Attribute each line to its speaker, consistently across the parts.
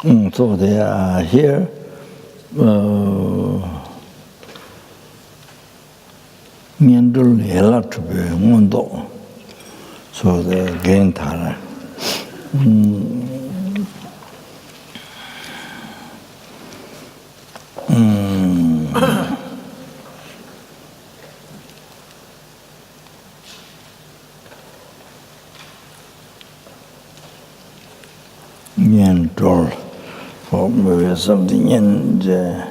Speaker 1: So they are here. Nyendul hela to be mundo. So the gain tara. Nyendul. Or maybe something in the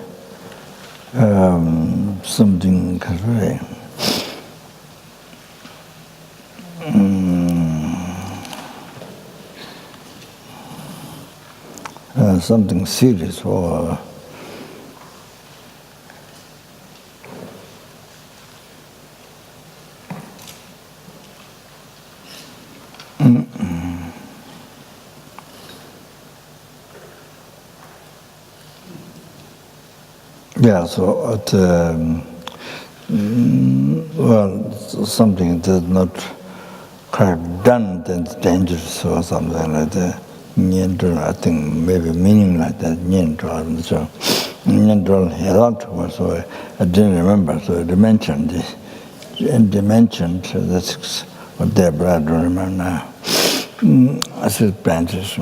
Speaker 1: something correct. Something serious or yeah, so at well, something that's not quite done, that's dangerous or something like that. I think maybe meaning like that. So so I didn't remember. So they mentioned this, and they mentioned that's what their brother don't remember now. I said branches.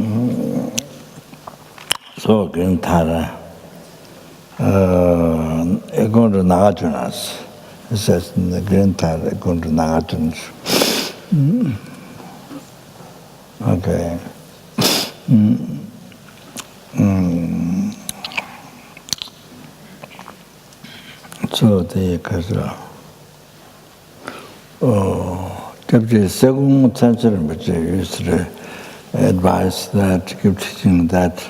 Speaker 1: So green tara. Going to Nagajunas. It says in the green tara, going to Nagajunas. Okay. So the Kazra. Deputy Second Chancellor used to advise that, keep teaching that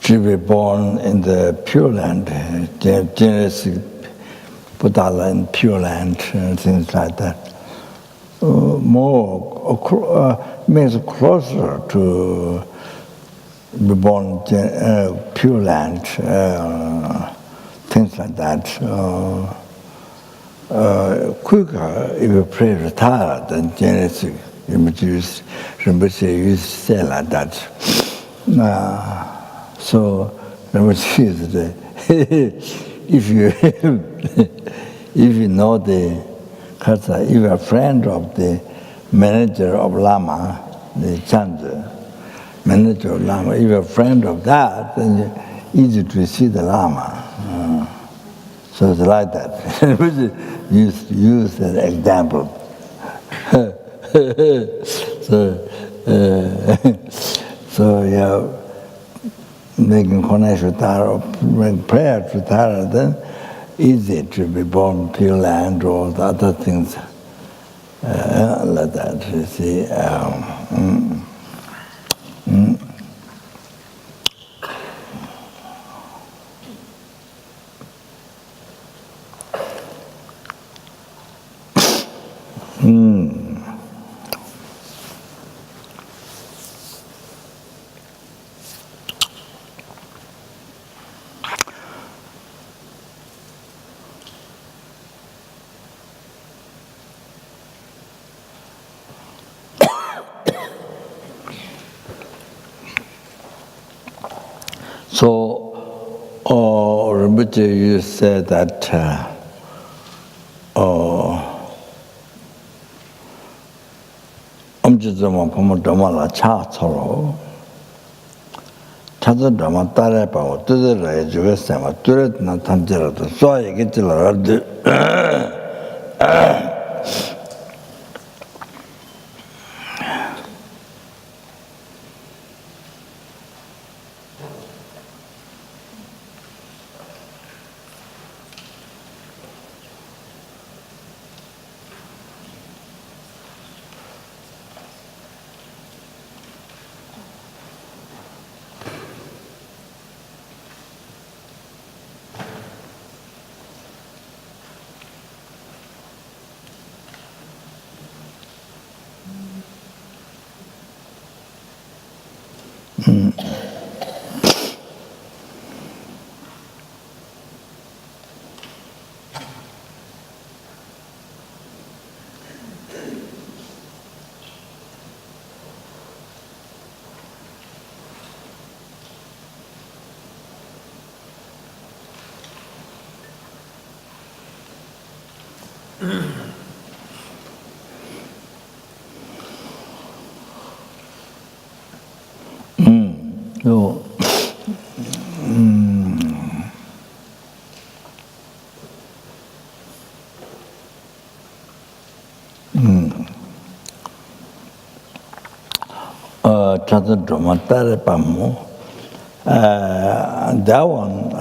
Speaker 1: to be born in the Pure Land, Genesis Buddha in Pure Land, things like that. Means closer to be born Pure Land, things like that. Quicker if you pray retire than Genesis. Rinpoche used to say like that. So Rinpoche is if you know the Kata, if you're a friend of the manager of Lama, the Chandra, manager of Lama, if you're a friend of that, then it's easy to see the Lama. So it's like that. We use that example. So yeah, making connection to Tara, make prayer to Tara, then easy to be born Pure Land or the other things like that. You see. So, Rinpoche you said that 엄지점은 보면 도마라 차처로 차도 도마 따라봐고 뜻을 해주겠어요. 뚜레나 탐지라도 쏴 얘기들어라도 So, Chatan Dharma Tare Pamu, that one,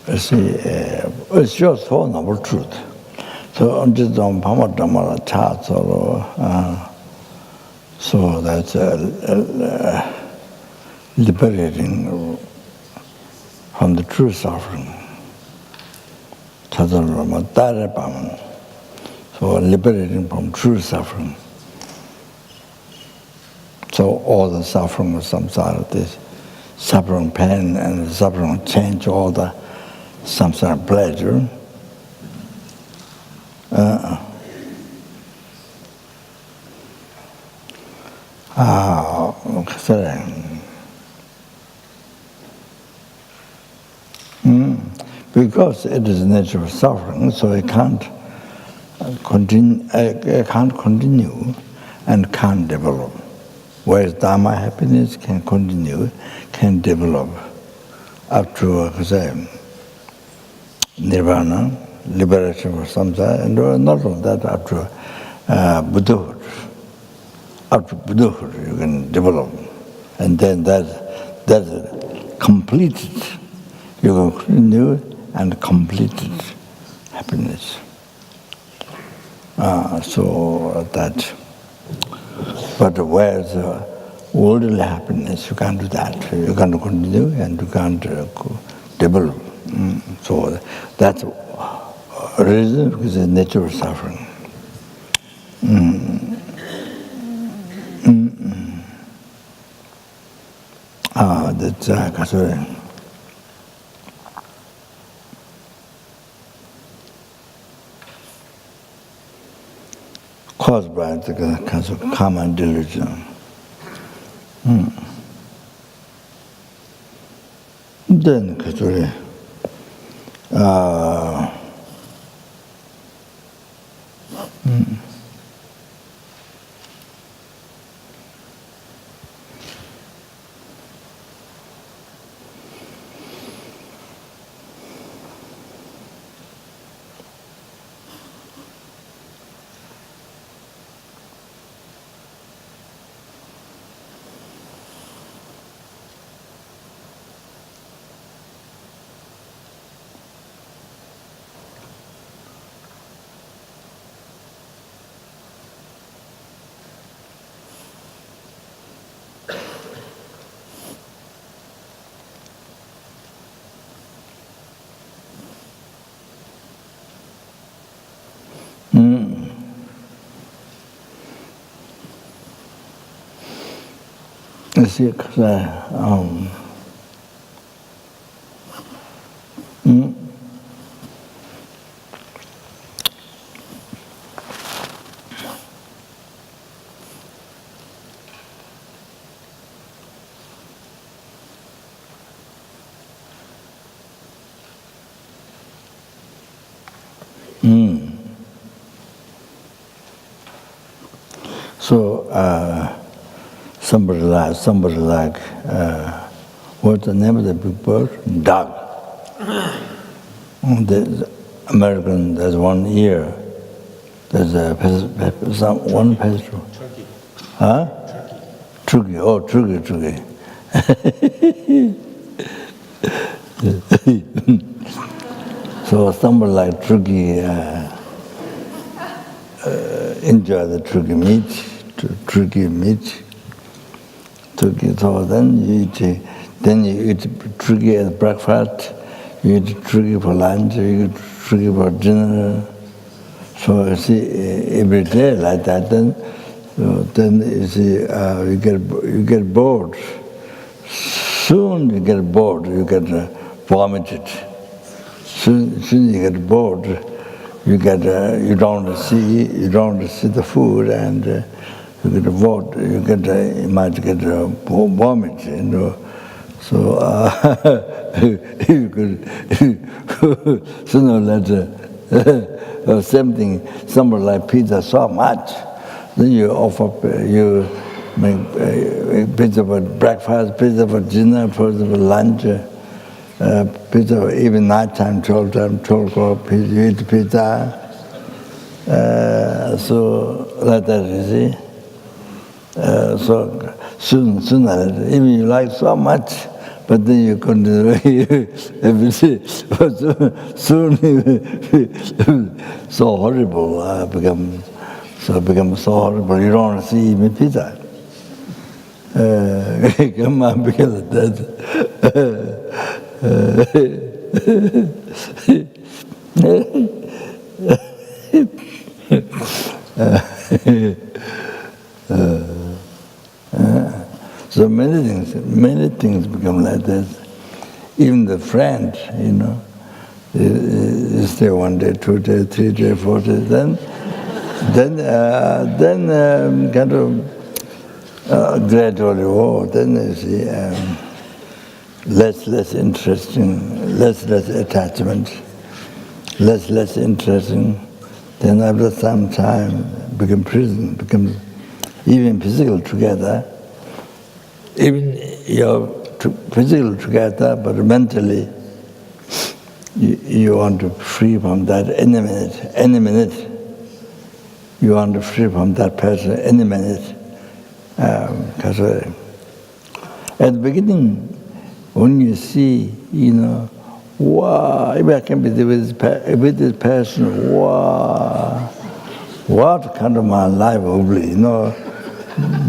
Speaker 1: it's just for noble truth. So, on this Dhamma Dhamma Chat, so that's liberating from the true suffering. Chatan Dharma Tare Pamu, so liberating from true suffering. So all the suffering of samsara, this suffering pain and suffering change, all the samsara pleasure. Because it is natural suffering, so it can't continue and can't develop. Whereas Dharma happiness can continue, can develop up to nirvana, liberation from samsara, and not only that, up to Buddhahood. Up to Buddhahood you can develop. And then that's completed. You can continue and completed happiness. So that. But whereas worldly happiness, you can't do that. You can't continue and you can't develop. So that's a reason, because it's natural suffering. That's caused by the kinds of common delusion. Then, you see, So somebody like what's the name of the big bird? Dog. The American, there's 1 year. There's one pastor.
Speaker 2: Turkey.
Speaker 1: Huh? Turkey. Oh, Turkey. So somebody like Turkey enjoy the Turkey meat. Turkey. So then you eat turkey at breakfast. You eat turkey for lunch. You eat turkey for dinner. So you see every day like that. Then you see you get bored. Soon you get bored. You get vomited. Soon you get bored. You don't see the food, and you might get vomit, So you could sooner or later Same thing, somebody like pizza so much. Then you offer, you make pizza for breakfast, pizza for dinner, pizza for lunch, pizza for even nighttime, 12 o'clock, you eat pizza. So like that, you see. So soon, even you like so much, but then you continue every day. Soon, so horrible, become so horrible. You don't want to see even pizza. Come on, because of that. So many things become like that. Even the friend, you stay 1 day, 2 days, 3 days, 4 days, then kind of gradually, then you see less interesting, less attachment, less interesting. Then after some time, become even physical together. Even you're physical together, but mentally you want to free from that any minute. You want to free from that person any minute. Because at the beginning, when you see, wow, if I can be with this person, wow, what kind of my life will be,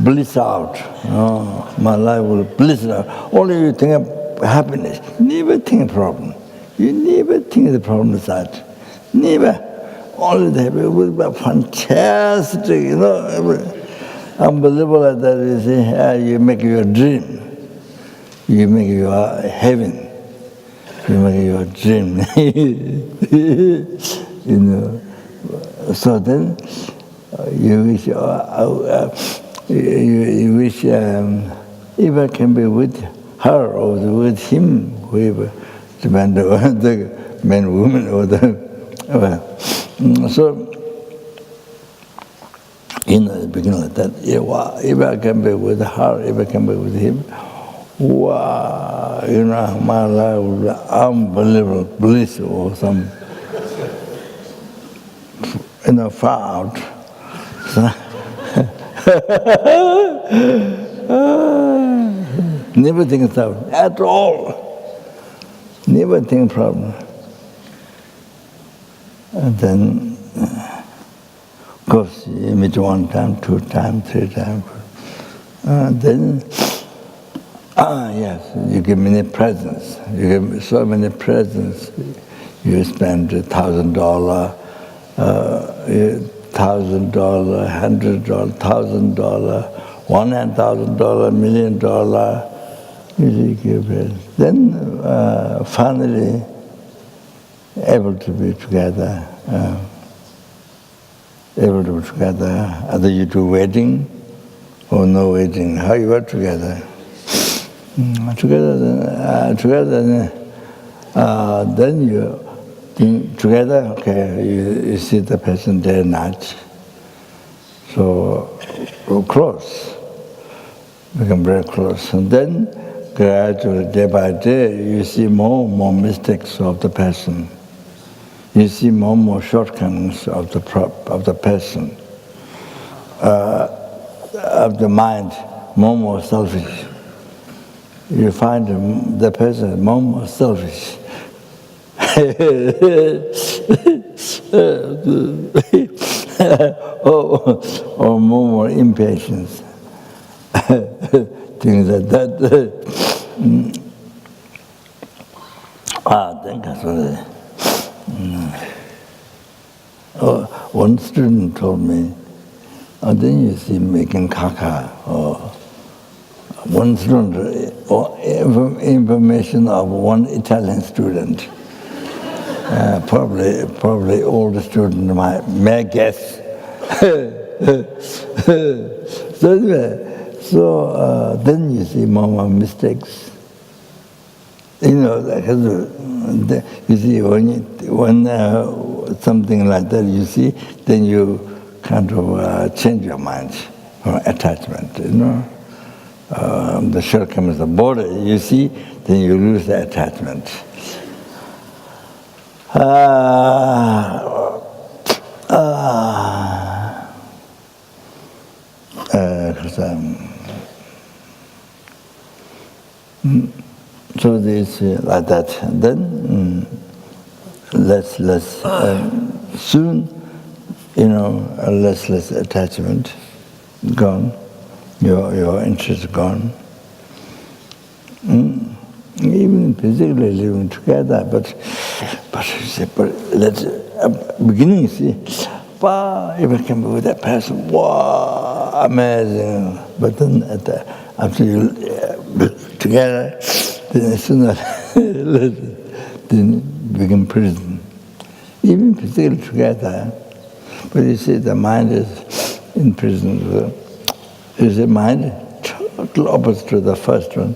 Speaker 1: bliss out. My life will bliss out. Only you think of happiness, never think of problem. You never think of the problem side. Never. Only the happy will be fantastic, unbelievable like that. You see, you make your dream. You make your heaven. You make your dream. So then you wish. You wish if I can be with her or with him, whoever, depend on the man, woman, or the. So, at the beginning like that, if I can be with her, if I can be with him, wow, my life will be unbelievable bliss or some, far out. So, never think of that at all. Never think problem. And then, of course, you meet 1 time, 2 times, 3 times. Then, yes, you give many presents. You give so many presents. You spend $1,000, $1,000, $100, $1,000, $100,000, $1 million. You give it. Then finally, able to be together. Either you do wedding or no wedding. How you are together? Then you think together. Okay, you see the person day and night. So close, become very close, and then gradually, day by day, you see more and more mistakes of the person. You see more and more shortcomings of the person, of the mind, more and more selfish. You find the person more and more selfish. or more impatience. Things like that. One student told me, then you see making caca. One student, information of one Italian student. Probably older student, may guess. So then you see more mistakes. You see when something like that, you see, then you kind of change your mind from attachment, the shortcomings of body, you see, then you lose the attachment. So this like that. Then less soon, less attachment gone. Your interest gone. Even physically living together, but let's beginning see. Wow, if I can be with that person, wow, amazing. But then after you together, then as soon as then become prison. Even physically together, but you see the mind is in prison. Is the mind total opposite to the first one?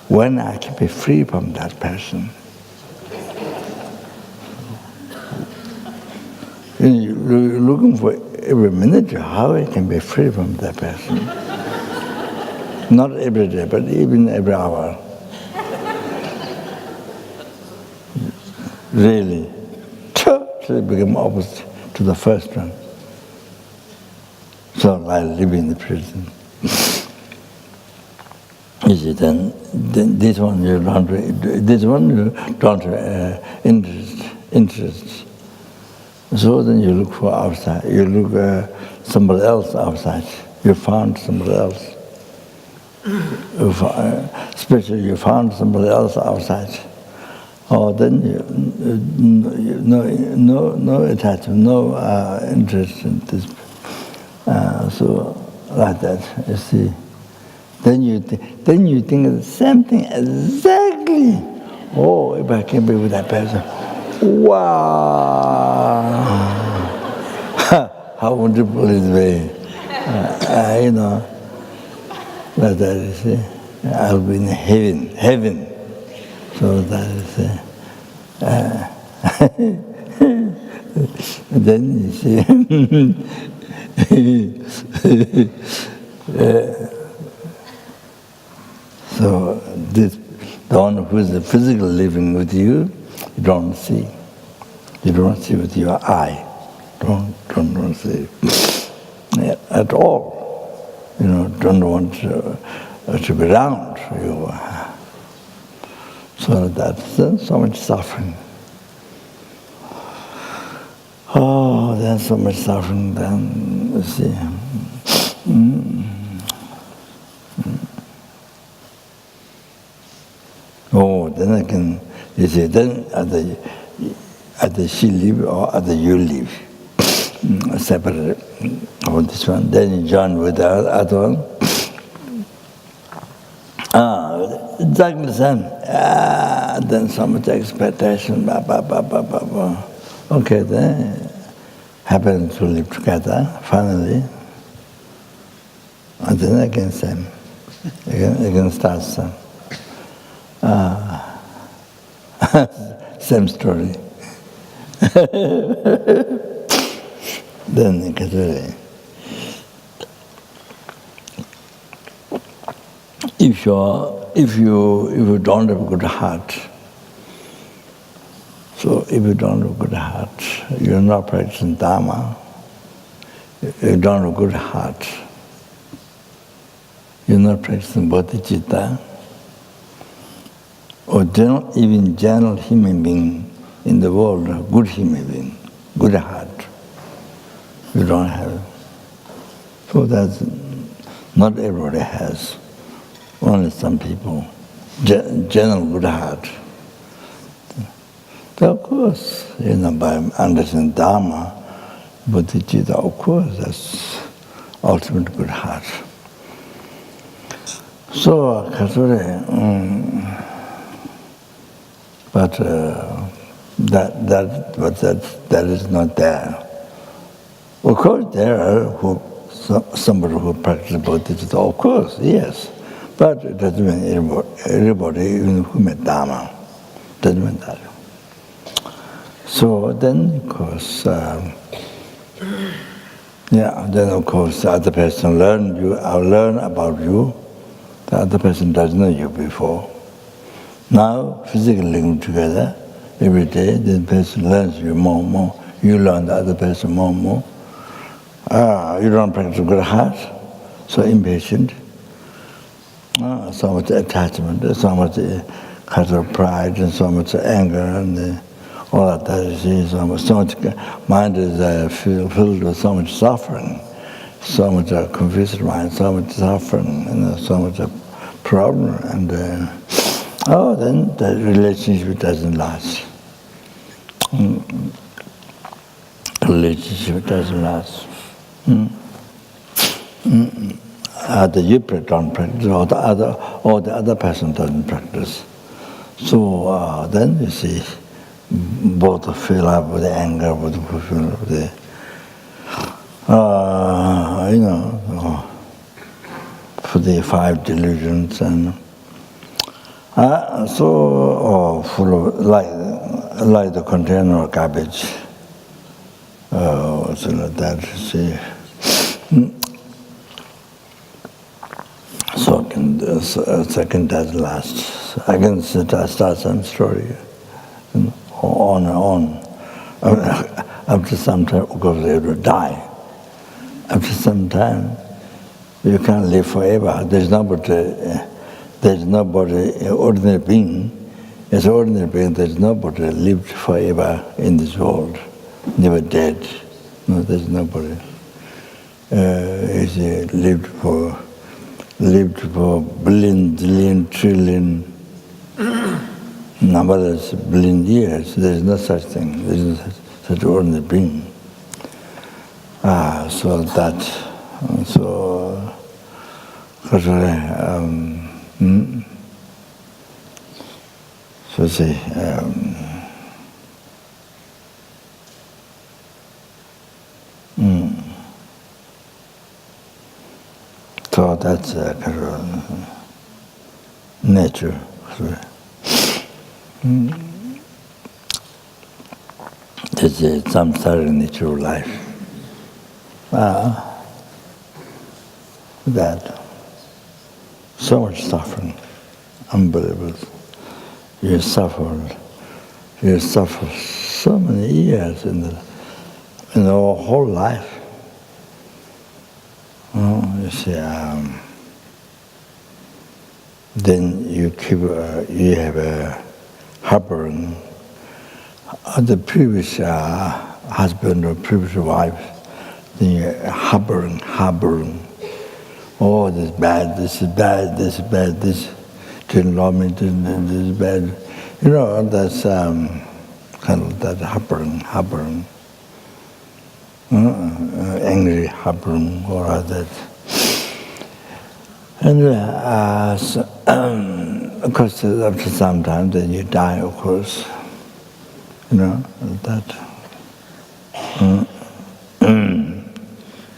Speaker 1: When I can be free from that person. You're looking for every minute how I can be free from that person. Not every day, but even every hour. Really, totally become opposite to the first one. So I live in the prison. You see, then this one you don't interest. So then you look for outside. You look somebody else outside. You found somebody else. Especially you found somebody else outside. Oh, then no attachment, no interest in this. So like that, you see. Then you think of the same thing exactly. Oh, if I can be with that person, wow! How wonderful is it? Like that, you see. I'll be in heaven. So that is then you see. So the one who is physically living with you, you don't see. You don't see with your eye. Don't see at all. Don't want to be around you. So that's so much suffering. Oh, there's so much suffering. Then you see. Oh, then I can, you see, then either she live or either you live. Separate from this one. Then you join with the other one. Exactly the same. Then so much expectation. Okay, then happen to live together, finally. And then again same. Again start same. Same story. Then if you don't have a good heart, so if you don't have a good heart, you're not practicing Dharma. You don't have a good heart. You're not practicing bodhicitta. Or even general human being in the world, a good human being, good heart. You don't have it. So that's not everybody has. Only some people. General good heart. So of course, by understanding Dharma, bodhicitta, of course, that's ultimate good heart. So, but that is not there. Of course, there are somebody who practices bodhicitta, of course, yes. But it doesn't mean everybody even who made Dharma. Doesn't mean that. So then, of course, then of course the other person learn about you. The other person doesn't know you before. Now, physically living together every day, the person learns you more and more. You learn the other person more and more. You don't practice good heart, so impatient. So much attachment, so much kind of pride, and so much anger, and all of that. You see, so much mind is filled with so much suffering, so much confused mind, so much suffering, and so much problem, and then the relationship doesn't last. Relationship doesn't last. Either you don't practice, or the other person doesn't practice. So then you see, both fill up with anger, both fill up with for the five delusions, and full of like the container of garbage. So that you see. Second does last. I can start some story, on and on. After some time, because they will die. After some time, you can't live forever. There's nobody, ordinary being. As an ordinary being, there's nobody lived forever in this world, never dead. No, there's nobody. He's lived for billion, trillion, numberless billion years. There is no such thing. There is no such ordinary being. So say. So that's kind of nature. That's the samsaric nature of life. That so much suffering, unbelievable. You suffer so many years in the whole life. You see, then you have a harboring the previous husband or previous wife. Then you're harboring. Oh, this is bad, this didn't love me, this is bad. You know, that's kind of that harboring. Angry harboring, or that. And of course, after some time, then you die, of course. You know, that.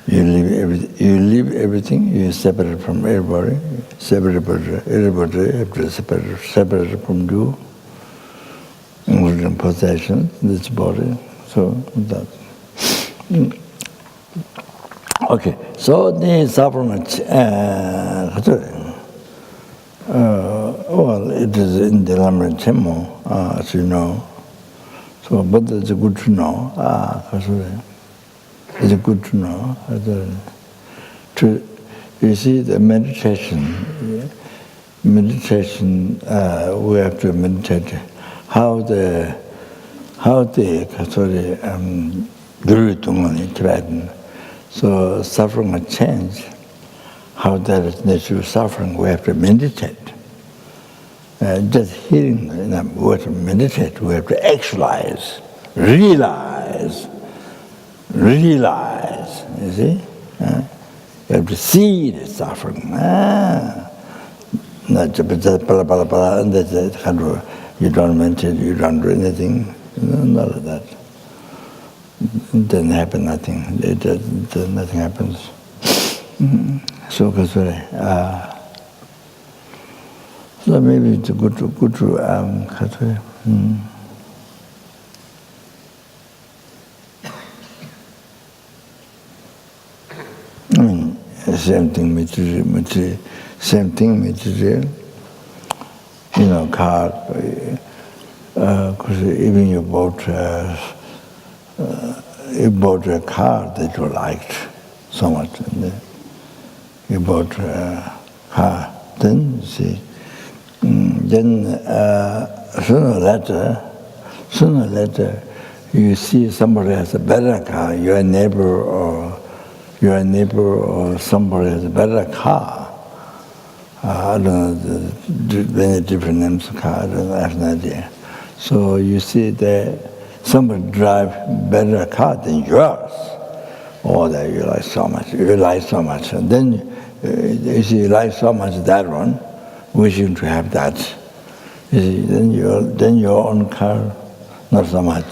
Speaker 1: You leave everything, you separate from everybody, everybody separated from you, including possession, this body, so that. Okay, so the suffering, well, it is in the lamrim temple, as you know, so, but it's good to know, it's good to know. You see, the meditation, we have to meditate how the Guru Tungan in Tibetan. So suffering a change, how that is nature of suffering, we have to meditate. Just hearing we have to meditate, we have to actualize, realize, you see? You have to see the suffering. Not just and that's it. You don't meditate, you don't do anything, none of that. It doesn't happen, nothing. Nothing happens. So maybe it's good to same thing material, same thing material. You know, car. Because even you bought a car that you liked so much, and you bought a car. Then you see, sooner or later, you see somebody has a better car. Your neighbor or somebody has a better car. I don't know many different names of car. I don't have an idea. So you see that somebody drive better car than yours. Oh, that you like so much. And then you see you like so much that one, wishing to have that. You see, then your own car, not so much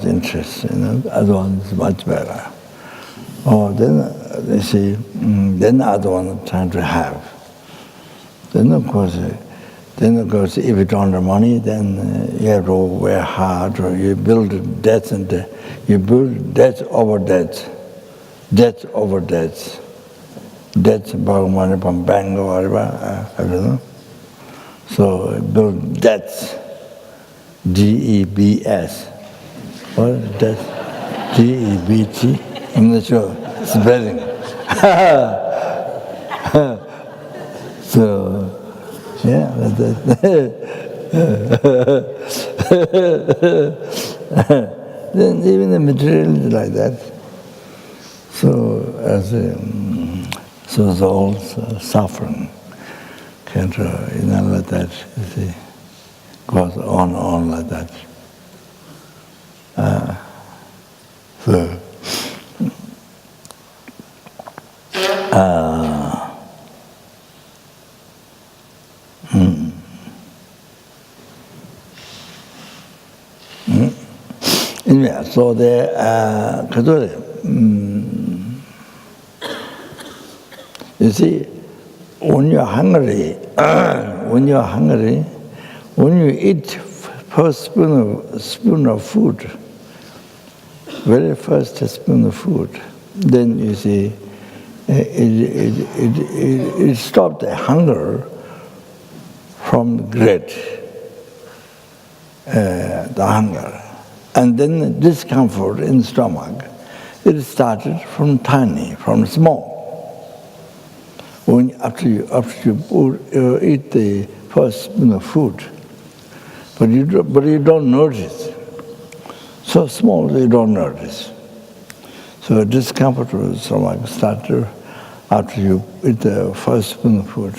Speaker 1: interest. You know, other one is much better. Oh, then you see, then the other one trying to have. Then of course, if you don't have money, then you have to work hard, or you build debts you build debt over debt, borrow money from bank or whatever, I don't know. So build debts, DEBS. What is debt? DEBT? I'm not sure spelling. So, yeah, then even the material is like that. So so the whole suffering can't, like that. You see, goes on like that. Anyway, so you see, when you're hungry, when you eat first spoon of food, very first spoon of food, then you see it stopped the hunger from the hunger. And then the discomfort in the stomach, it started from tiny, from small. After you eat the first spoon of food, but you don't notice. So small you don't notice. So discomfort of the stomach started after you eat the first spoon of food.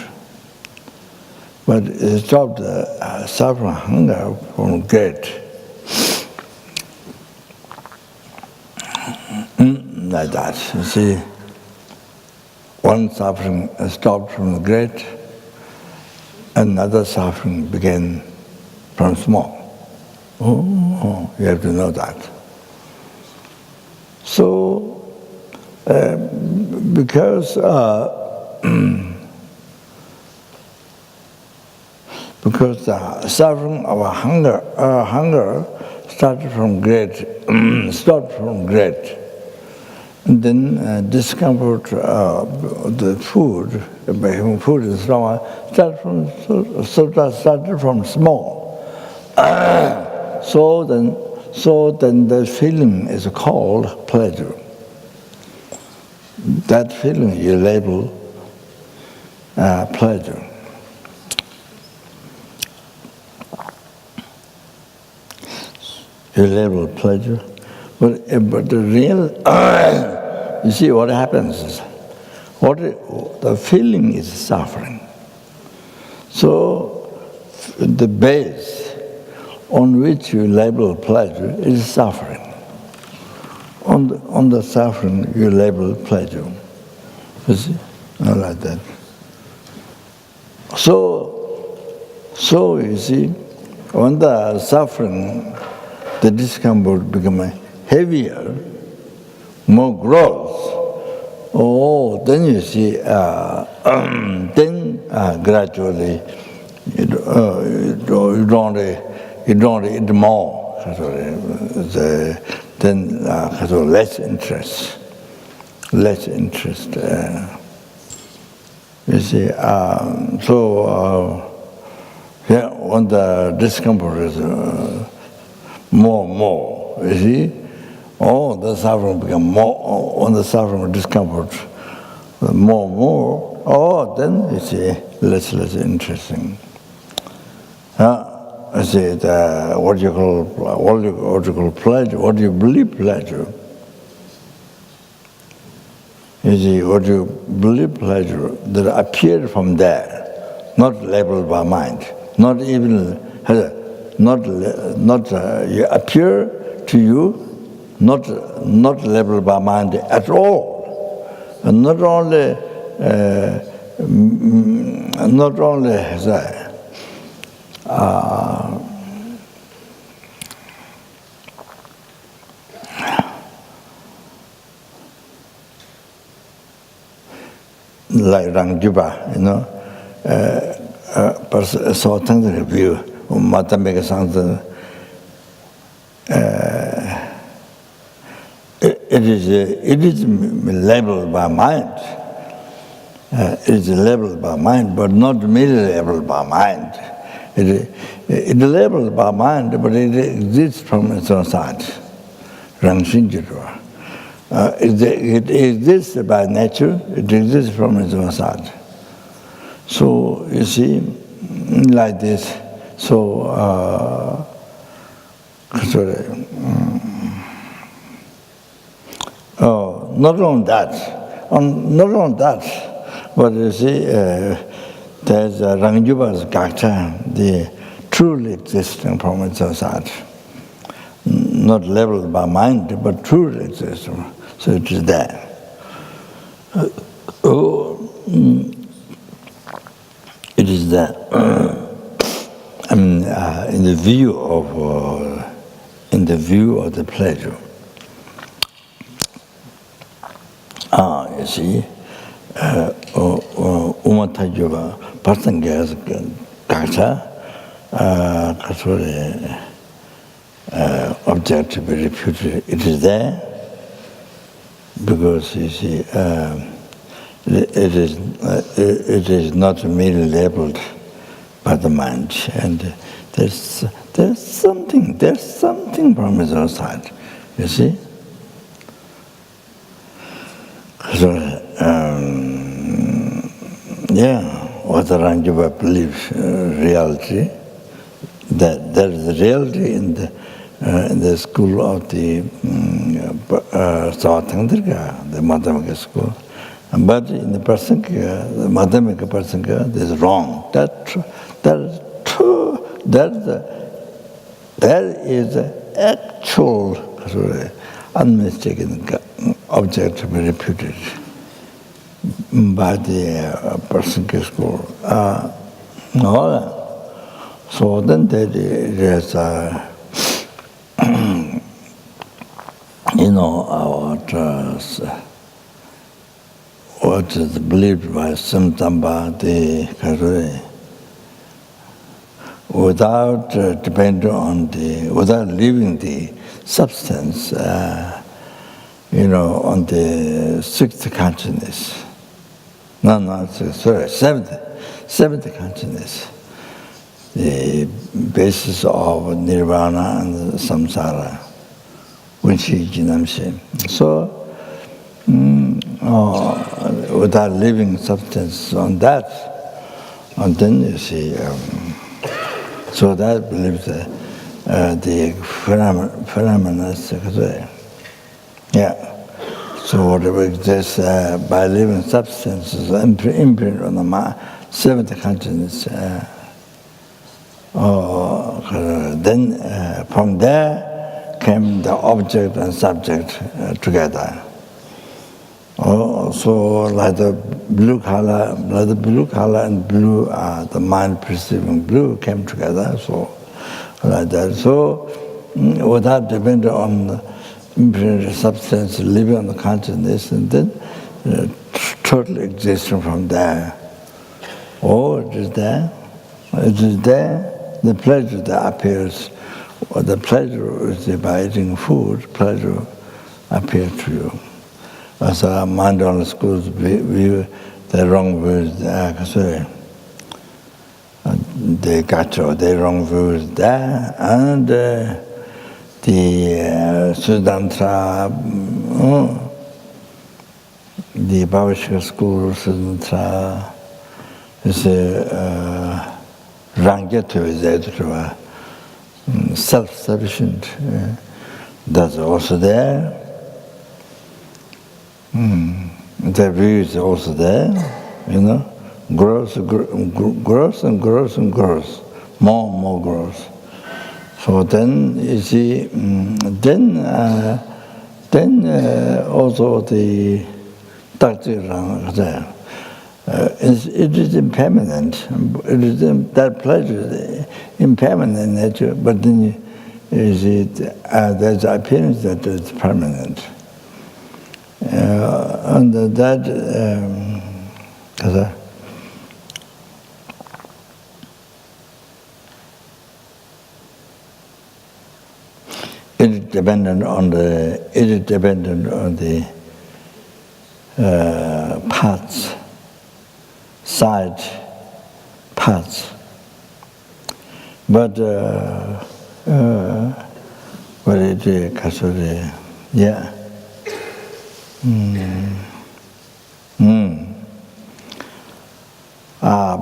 Speaker 1: But it stopped the suffering hunger from great. Like that, you see, one suffering stopped from the great, another suffering began from small. Oh, you have to know that. So, because the suffering of hunger started from great, stopped from great. And then discomfort the food in the stomach started from small. So then the feeling is called pleasure. That feeling you label pleasure. You label pleasure. But the real, you see what happens is, the feeling is suffering. So the base on which you label pleasure is suffering. On the suffering you label pleasure. You see, not like that. So you see, when the suffering, the discomfort becomes heavier, more gross. Oh, then you see, then gradually you don't eat more. Then less interest. less interest. You see, when the discomfort is more and more, you see, the suffering become more, when the suffering discomfort more and more, then you see, less interesting. I say what you call pleasure, what you believe pleasure. You see, what you believe pleasure that appeared from there, not labeled by mind, not even you appear to you, not labeled by mind at all, and not only like Rangjuba, so things review, Matameka Sangha. It is labeled by mind. It is labeled by mind, but not merely labeled by mind. It is labeled by mind, but it exists from its own side. Rangshinjirwa. It exists by nature, it exists from its own side. So, you see, like this, not only that, but you see, there's Rangjuba's Gakcha, the truly existing from its own side. Not leveled by mind, but truly existing. So it is there. It is there. In the view of the pleasure. You see, Umatajuva, person gets Gacha, object to be refuted. It is there because you see, it is not merely labeled by the mind, and there's something from its own side. You see. So, what the Rangjuba believes reality, that there is reality in the school of the Savatangdrika, the Madhyamaka school. But in the Prasangika, the Madhyamaka Prasangika, this is wrong. That is true. That is the actual, unmistaken object to be reputed by the Prasangika school. So then there is what is believed by Samsara, without depending on without leaving the substance, on the sixth consciousness. Seventh consciousness. The basis of nirvana and samsara, which is jinamshi. So, without leaving substance on that, and then you see, so that believes the phenomena. So whatever exists by living substance is imprint on the seventh consciousness. Then from there came the object and subject together. So like the blue color and blue, the mind perceiving blue came together. So like that. So without depending on the imprint substance living on the consciousness, and then totally existing from there. It is there. It is there. The pleasure that appears, the pleasure is by eating food, pleasure appears to you. as a mind-only schools view the wrong views, they got the wrong views there, and the Sudantra, the Bhavishka school, Sudantra, is Rangetu is self-sufficient. That's also there. The view is also there, grows and grows and grows, more and more grows. So then you see, then also the it is impermanent. That pleasure is impermanent nature, but then you see there's appearance that it's permanent. And that it is dependent on the paths, side paths, but it yeah.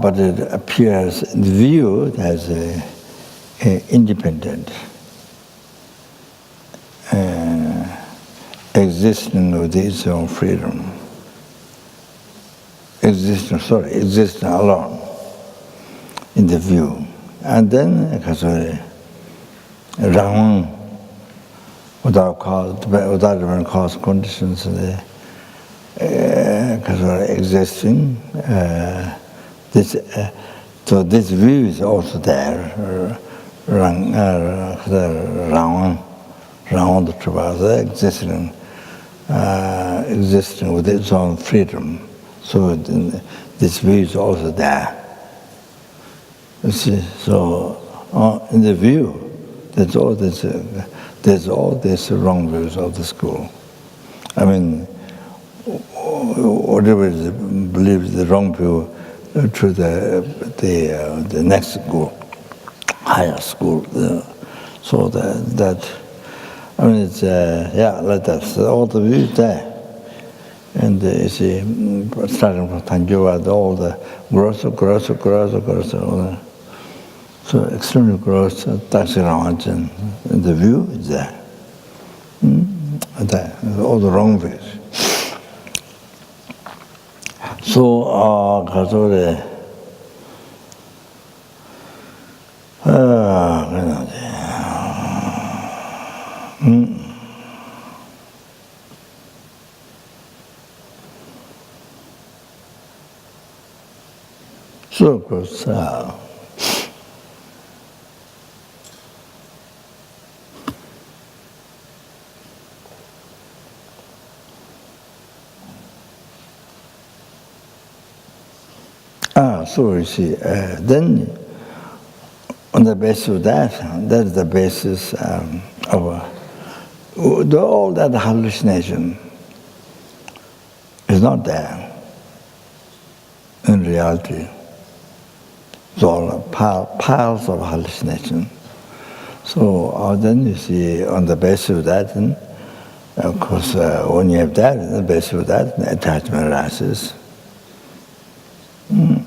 Speaker 1: But it appears in the view as independent, existing with its own freedom, existing alone in the view, and then wrong without even cause conditions, existing. So this view is also there, around the Trivasa, existing with its own freedom. So this view is also there. You see, so in the view, there's all these wrong views of the school. I mean, whatever is believed the wrong view to the next school, higher school. So that I mean it's like that. So all the views there, and you see, starting from Tanjore, all the gross, all the, so extremely gross. Taxi Ramajan, and the view is there. There, all the wrong views. So, so of course, so you see, then on the basis of that is the basis of all that hallucination is not there in reality. It's all piles of hallucination. So then you see, on the basis of that, and of course, when you have that, on the basis of that, attachment arises.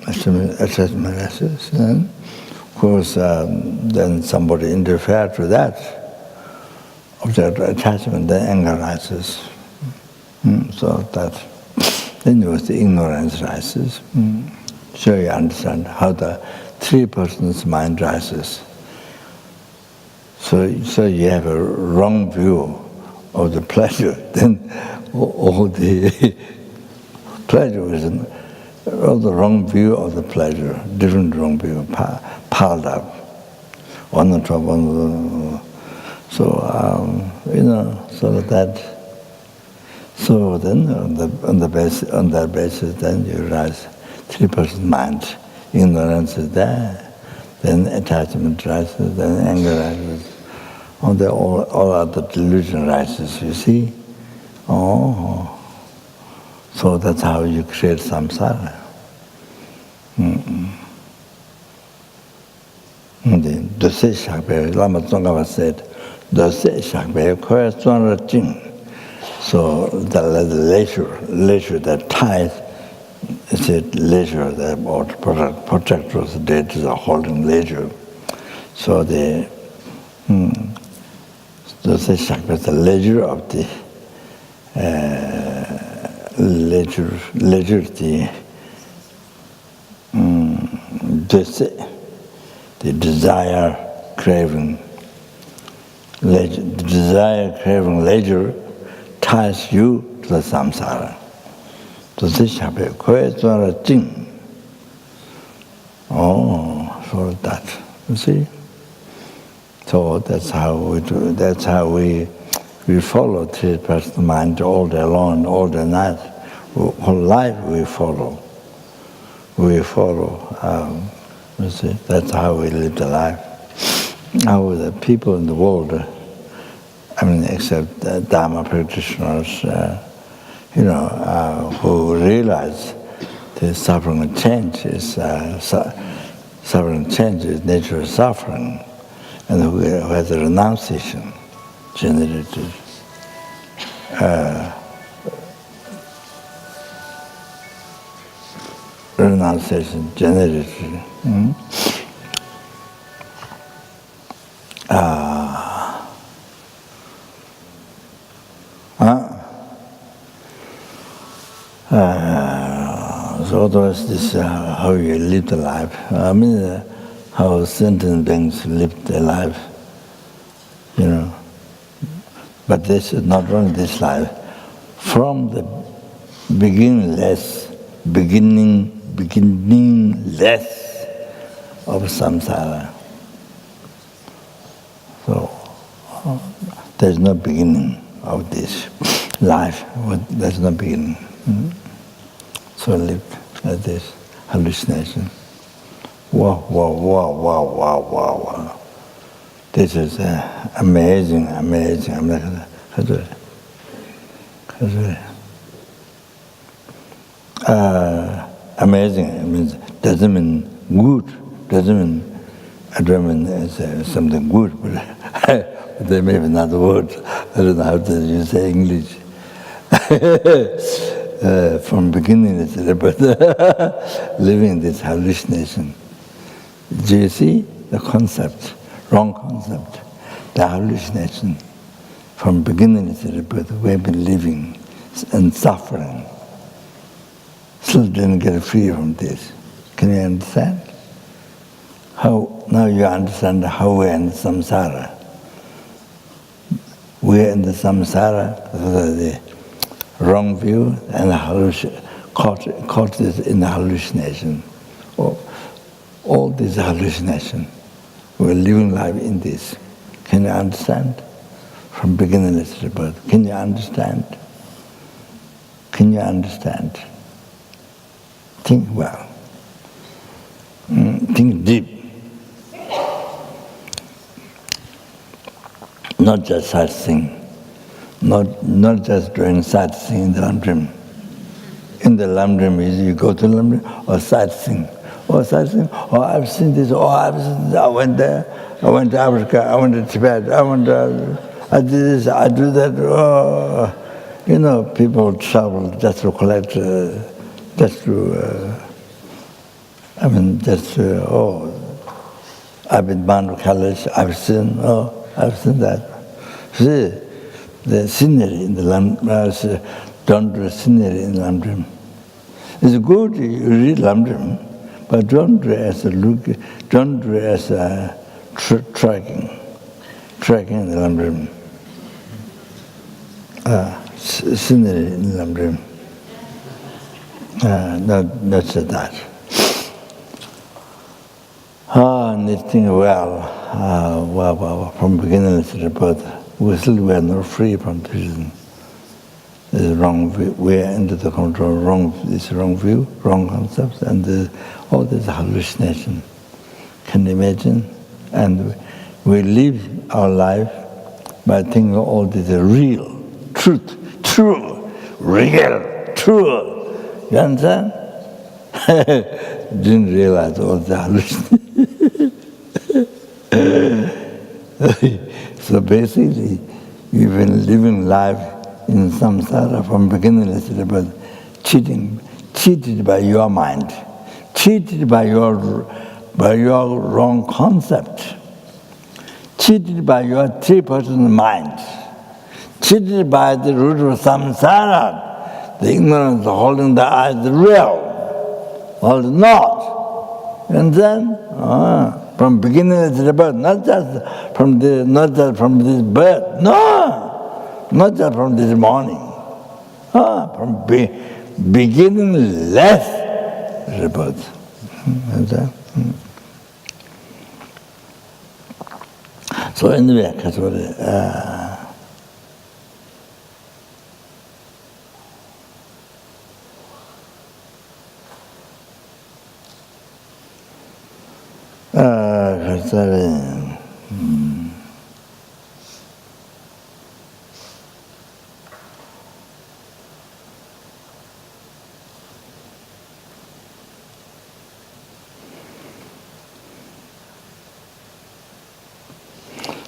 Speaker 1: Attachment arises, and of course, then somebody interferes with that object of attachment, then anger arises. So that then the ignorance rises. So you understand how the three persons' mind rises. So you have a wrong view of the pleasure, then all the pleasureism. All the wrong view of the pleasure, different wrong view, piled up, one on top of one. So so that. So then, on that basis, then you rise three-person mind. Ignorance is there, then attachment rises, then anger rises, all other delusion rises. You see, So that's how you create samsara. The Dose Shakbe, Lama Tsongkhapa said, Dose Shakbe, Koya Tsongra Jing. So the leisure that ties, it's a leisure that protectors, deities are holding leisure. So the Dose Shakbe is the leisure of the leisure the Dose. The desire, craving, leisure ties you to the samsara. So this happens. Oh, so that, you see? So that's how we do. That's how we follow three-person mind all day long, all the night. Whole life we follow. You see, that's how we live the life. How the people in the world, except Dharma practitioners, who realize the suffering and change is nature of suffering, and who has a renunciation generated. Renunciation generated. So otherwise, this how you live the life. How sentient beings live their life. But this is not only this life. From the beginningless of samsara. So there's no beginning of this life. There's no beginning. So live like this hallucination. Wow. This is amazing. Amazing. It means doesn't mean good. Doesn't mean German is something good, but there may be another word. I don't know how to use English. From beginning, but living this hallucination. Do you see the concept? Wrong concept. The hallucination. From beginning to birth, we've been living and suffering. Still didn't get free from this. Can you understand? How now you understand how we're in the samsara. We're in the samsara because of the wrong view and caught this in the hallucination. All this hallucination. We're living life in this. Can you understand? From beginning to birth. Can you understand? Can you understand? Think well. Think deep. Not just sightseeing. Not just doing sightseeing in the lamrim. In the lamrim, you go to lamrim or sightseeing. I've seen this, I've seen this, I went there, I went to Africa, I went to Tibet, I did this, I do that. People travel just to collect, I've been bound to college, I've seen that. See, the scenery in the lamrim, don't do scenery in the lamrim. It's good you read lamrim, but don't do as tracking in the lamrim. Scenery in the lamrim. Not so that. And they think, from beginning to the birth, we are not free from prison. This is wrong view. We are into the control. This wrong view, wrong concepts, and all this hallucination. Can you imagine? And we live our life by thinking all this is real, truth, true, real, true. You understand? Didn't realize all the So basically, we've been living life in samsara from beginningless to birth, cheated by your mind, cheated by your wrong concept, cheated by your three-person mind, cheated by the root of samsara, the ignorance of holding the I as real, or not. And then, from beginning to the birth, not just from this birth, no, not just from this morning, from beginningless to the birth. So anyway, that's what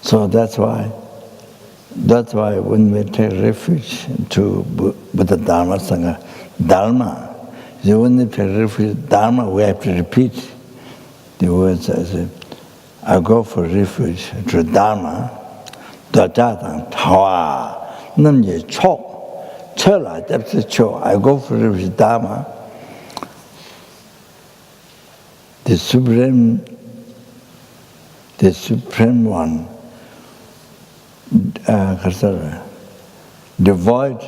Speaker 1: So that's why when we take refuge to Buddha Dharma Sangha, Dharma, when we take refuge Dharma, we have to repeat the words as I go for refuge to Dharma, Dajatang Tawa, Namye Chok, Chela, that's the Chok, I go for refuge Dharma, the Supreme One, devoid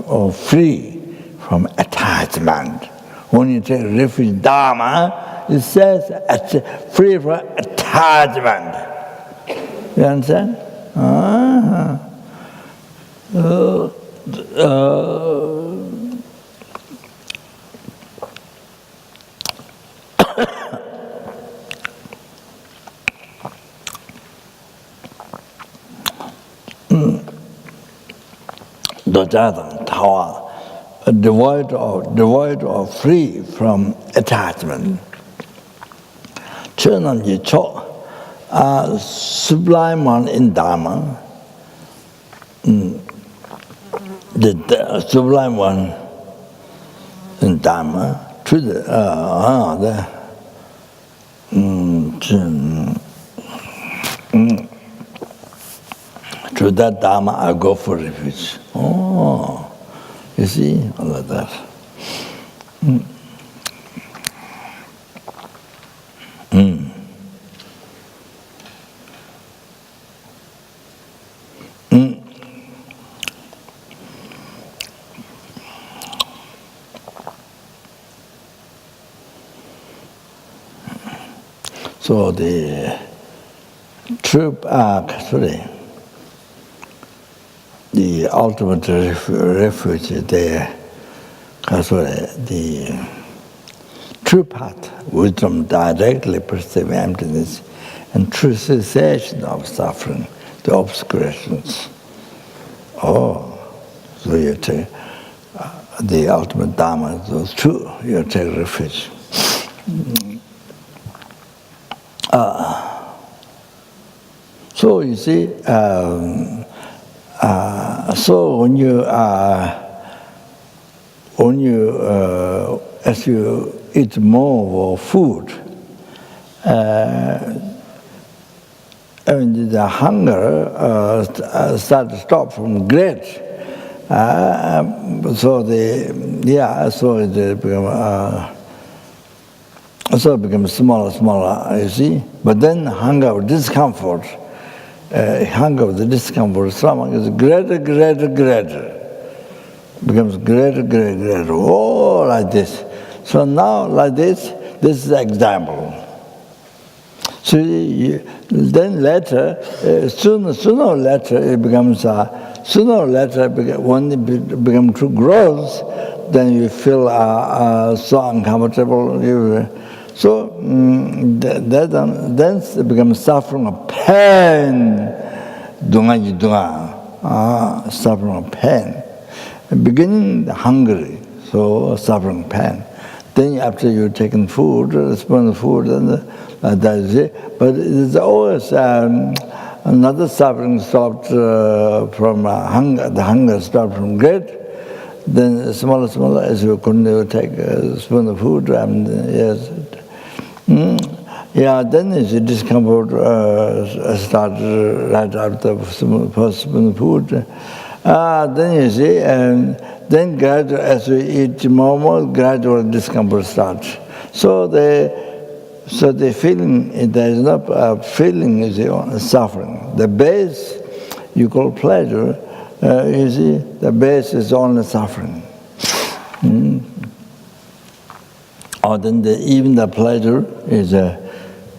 Speaker 1: or free from attachment. When you take refuge Dharma, it says free from attachment. You understand? Dojadang Tawa, devoid or free from attachment. Chönam Yi Chok, sublime one in Dharma, the sublime one in Dharma, to to that Dharma, I go for refuge. Oh, you see, all of that. So the troop the ultimate refuge there, the true path, wisdom directly perceiving emptiness, and true cessation of suffering, the obscurations. Oh, so you take the ultimate Dharma, those two, you take refuge. So you see, so when you as you eat more food, and the hunger start to stop from great. So it becomes smaller, you see. But then hunger of discomfort, the discomfort stomach is greater. Becomes greater. Oh, like this. So now, like this is the example. So then later, sooner or later, it becomes, when it becomes too gross, then you feel so uncomfortable. So then it becomes suffering of pain. Suffering of pain. Beginning hungry, so suffering, pain. Then after you've taken food, a spoon of food, and that's it. But it's always another suffering stopped from hunger. The hunger stopped from great. Then smaller, as you continue to take a spoon of food, and yes. Yeah, then the discomfort started right after the first spoon of food. Then you see, and then gradually, as we eat more, gradual discomfort starts. So the feeling, there is no feeling is suffering. The base you call pleasure, you see, the base is only suffering. Or then even the pleasure is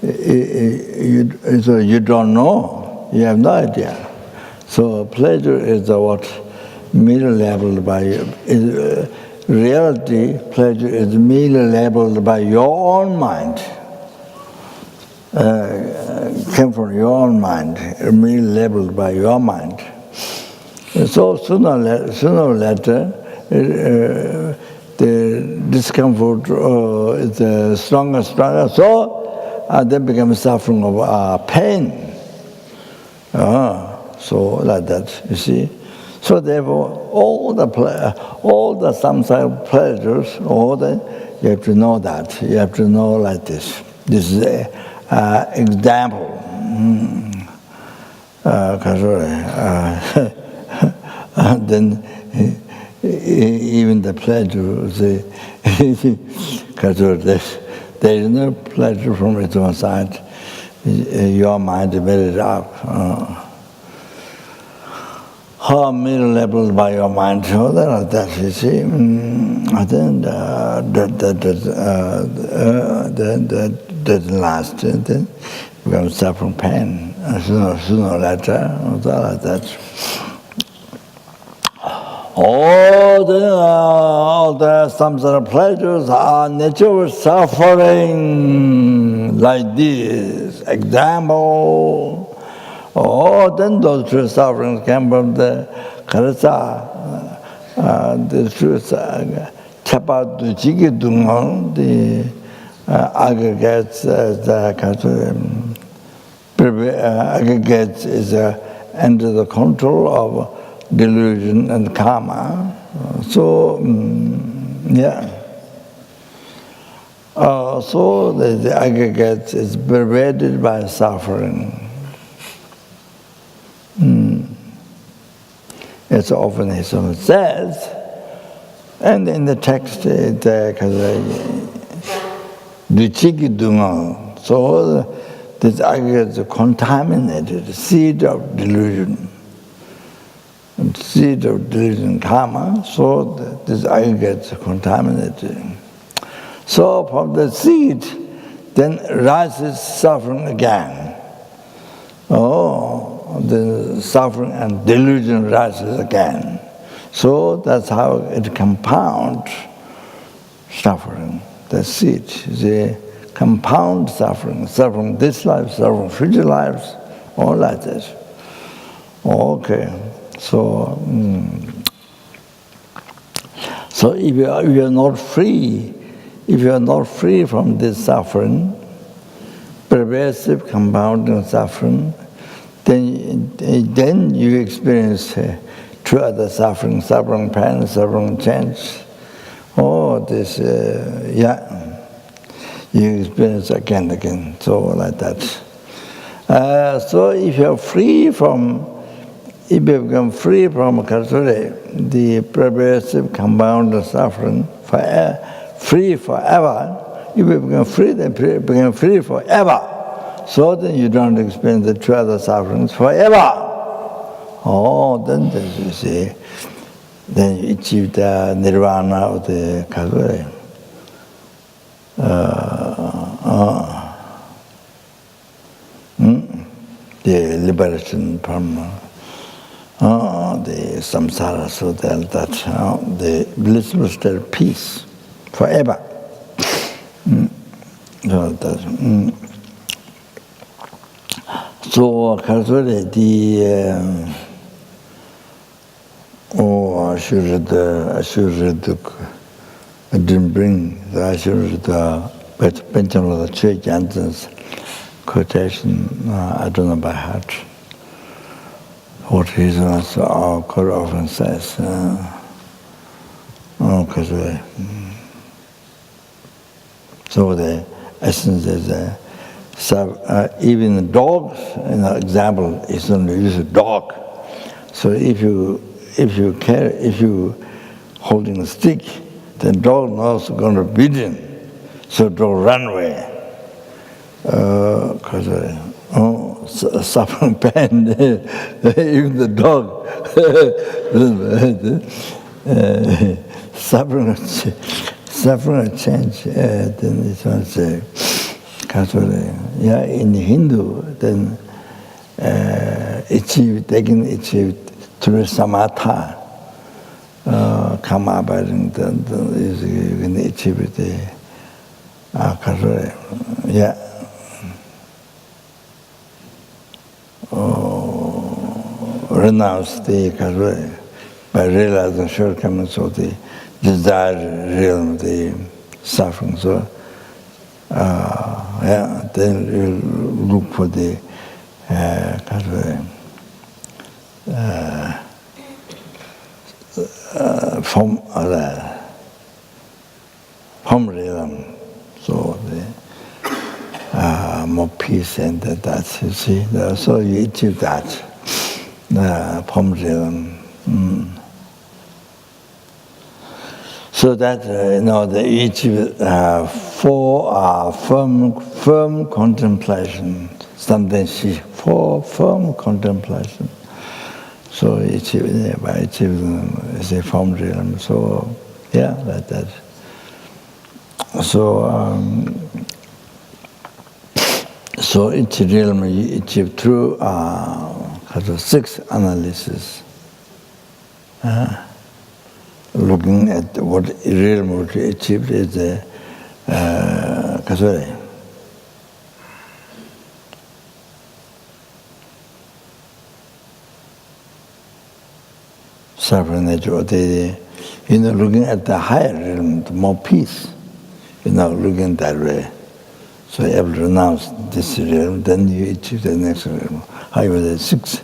Speaker 1: you don't know, you have no idea. So pleasure is what merely labeled by reality. Pleasure is merely labeled by your own mind. Came from your own mind, merely labeled by your mind. So sooner or later, the discomfort is stronger. So then becomes suffering of pain. So like that, you see. So therefore, all the samsara pleasures, you have to know that. You have to know like this. This is an example. Then even the pleasure, there is no pleasure from its own side. Your mind made it up. How merely labeled by your mind, so that you see. Then that doesn't last. Then we have suffering pain. Sooner or later, like that. All the samsara pleasures are natural suffering, like this. Example. Then those true sufferings came from the karasa, the true chapa jigi dunga, the aggregates, aggregates is under the control of delusion and karma. So, yeah. So the aggregate is pervaded by suffering. As often as someone says, and in the text, so this aggregate is contaminated, seed of delusion. Seed of delusion karma, so this aggregate is contaminated. So from the seed, then rises suffering again. The suffering and delusion rises again. So that's how it compounds suffering. The seed, the compound suffering this life, suffering future lives, all like this. Okay. So if you are not free, from this suffering, pervasive compounding suffering, then you experience two other suffering, pain, suffering change. You experience again. So like that. So if you become free from the pervasive compound suffering, free forever, if you become free, then become free forever. So then you don't experience the two other sufferings forever. Then you see, then you achieve the nirvana of the kasure. The liberation from the samsara, so that the blissful state of peace forever. So, kasure the assured I didn't bring the Benjamin of the Church Jansen's quotation. I don't know by heart. What he quite often says. So the essence is even dogs. Example is only use a dog. So if you holding a stick, then dog knows going to beat him. So dog run away. Suffering pain, even the dog suffering a change. Then it was in Hindu, then they can achieve through samatha. Karma abiding, then you can achieve it. Renounce the by realizing shortcomings of the desired realm, the suffering. So, then you look for the form realm. So the more peace and that, you see. So you achieve that, the form realm. So that, you achieve four firm contemplation. Something four firm contemplation. So you achieve by achieving the form realm. So, like that. So each realm you achieve through 6 analysis. Looking at what realm would you achieve is suffering nature, looking at the higher realm, the more peace, looking that way. So you have to renounce this realm, then you achieve the next realm. However, the 6,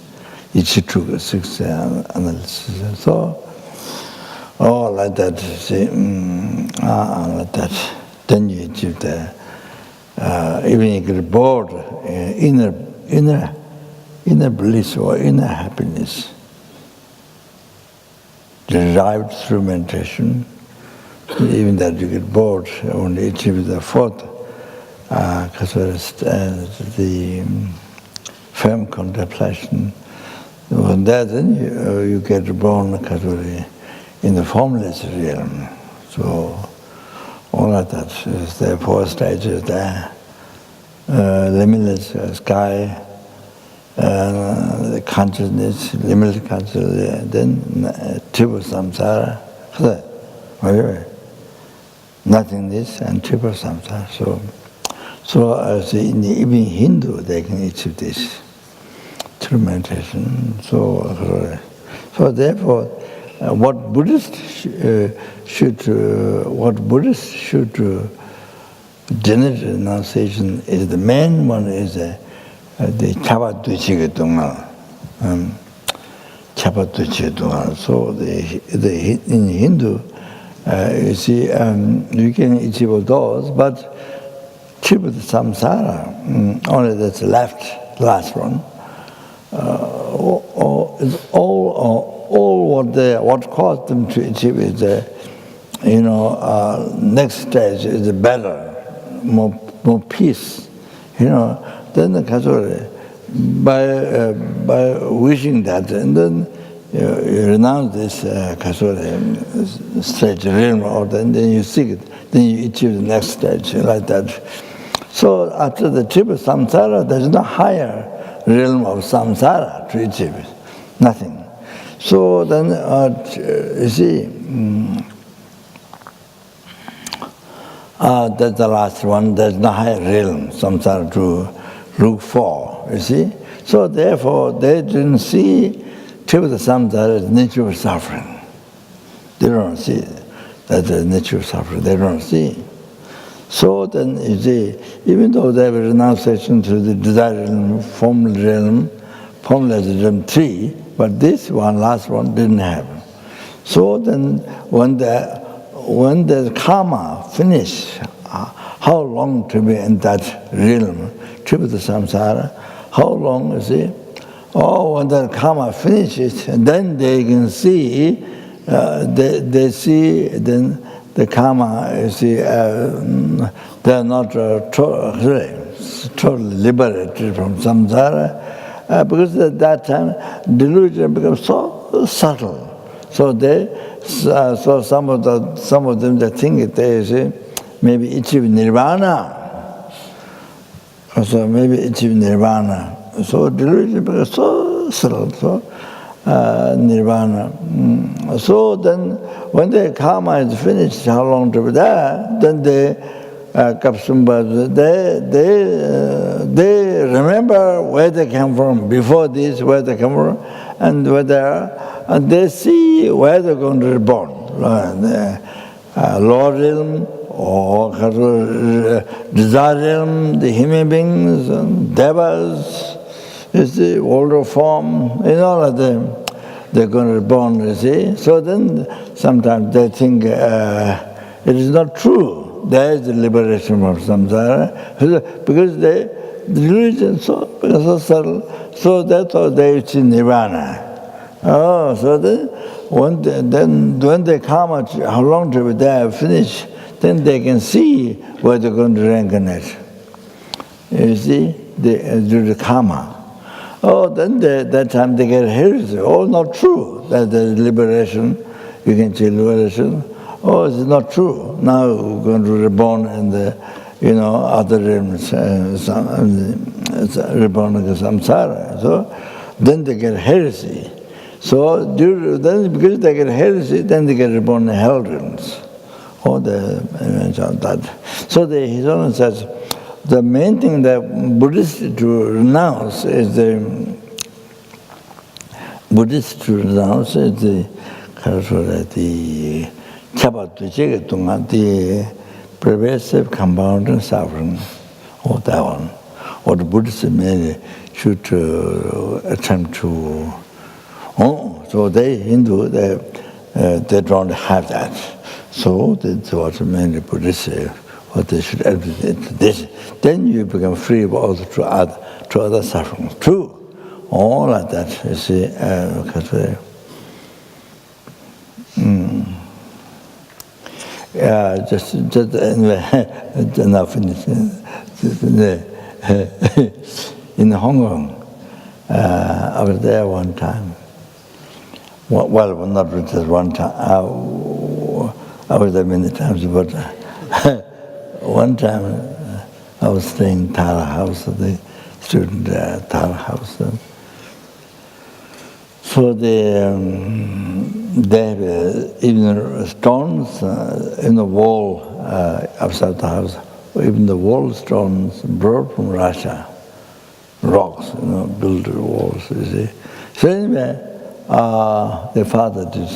Speaker 1: each took 6 analysis. So, like that, see, like that. Then you achieve the, even you get bored, inner bliss or inner happiness, derived through meditation. Even that you get bored, only achieve the 4th, the firm contemplation. When that, then you get born in the formless realm. So all of that is the 4 stages there. Limitless sky, the consciousness, limitless consciousness, then triple samsara, nothingness and triple samsara. So in even Hindu, they can achieve this through meditation. So therefore, what Buddhists should generate renunciation is the main one is the Chapaduchigatunga. Chapaduchigatunga. So in Hindu, you see, you can achieve those, but triple samsara, only that's left, last one. It's all what caused them to achieve is next stage is better, more peace, Then the by wishing that, and then you renounce this stage realm, or then you seek it, then you achieve the next stage like that. So after the triple samsara, there's no higher realm of samsara to achieve it, nothing. So then, you see, that's the last one. There's no higher realm, samsara, to look for, you see. So therefore, they didn't see triple samsara as nature of suffering. They don't see it. That's the nature of suffering. They don't see. So then, you see, even though they have a renunciation to the desire realm, formless realm 3, but this one, last one, didn't have. So then, when the karma finish, how long to be in that realm, to be the samsara, how long, you see? Oh, when the karma finishes, then they can see, they see then the karma, you see, they are not totally liberated from samsara, because at that time delusion becomes so subtle. So so some of them they think they say maybe achieve nirvana. So maybe achieve nirvana. So delusion becomes so subtle. So nirvana. So then, when the karma is finished, how long to be there? Then they remember where they came from before this, where they come from, and and they see where they're going to be born. The lower realm or desire realm, the human beings, devas, is the older form, in all of them, they're going to be born, you see. So then sometimes they think it is not true. There is the liberation from samsara, because the religion so subtle, so that's how they achieve nirvana. Oh, so then when they come out, how long to be there, finish, then they can see where they're going to reincarnate. You see, due to karma. Oh, then that time they get heresy. Oh, not true. That the liberation, you can see liberation. Oh, it's not true. Now we're going to be reborn in the, other realms, reborn in the samsara. So then they get heresy. So then because they get heresy, then they get reborn in hell realms. Oh, they mention that. So His Holiness says, the main thing that Buddhists to renounce is the the pervasive compounding suffering, or that one, or the Buddhists mainly should attempt to. Oh, so Hindu they don't have that. So that's what mainly Buddhists say. What they should advocate this. Then you become free of all to other suffering too. All like that, you see, just anyway, now finish. In Hong Kong, I was there one time. Well, not just one time. I was there many times, but one time I was staying in Tara House, the student Tara House. So they have even stones in the wall outside the house, even the wall stones brought from Russia, rocks, built walls, you see. So anyway, their father did.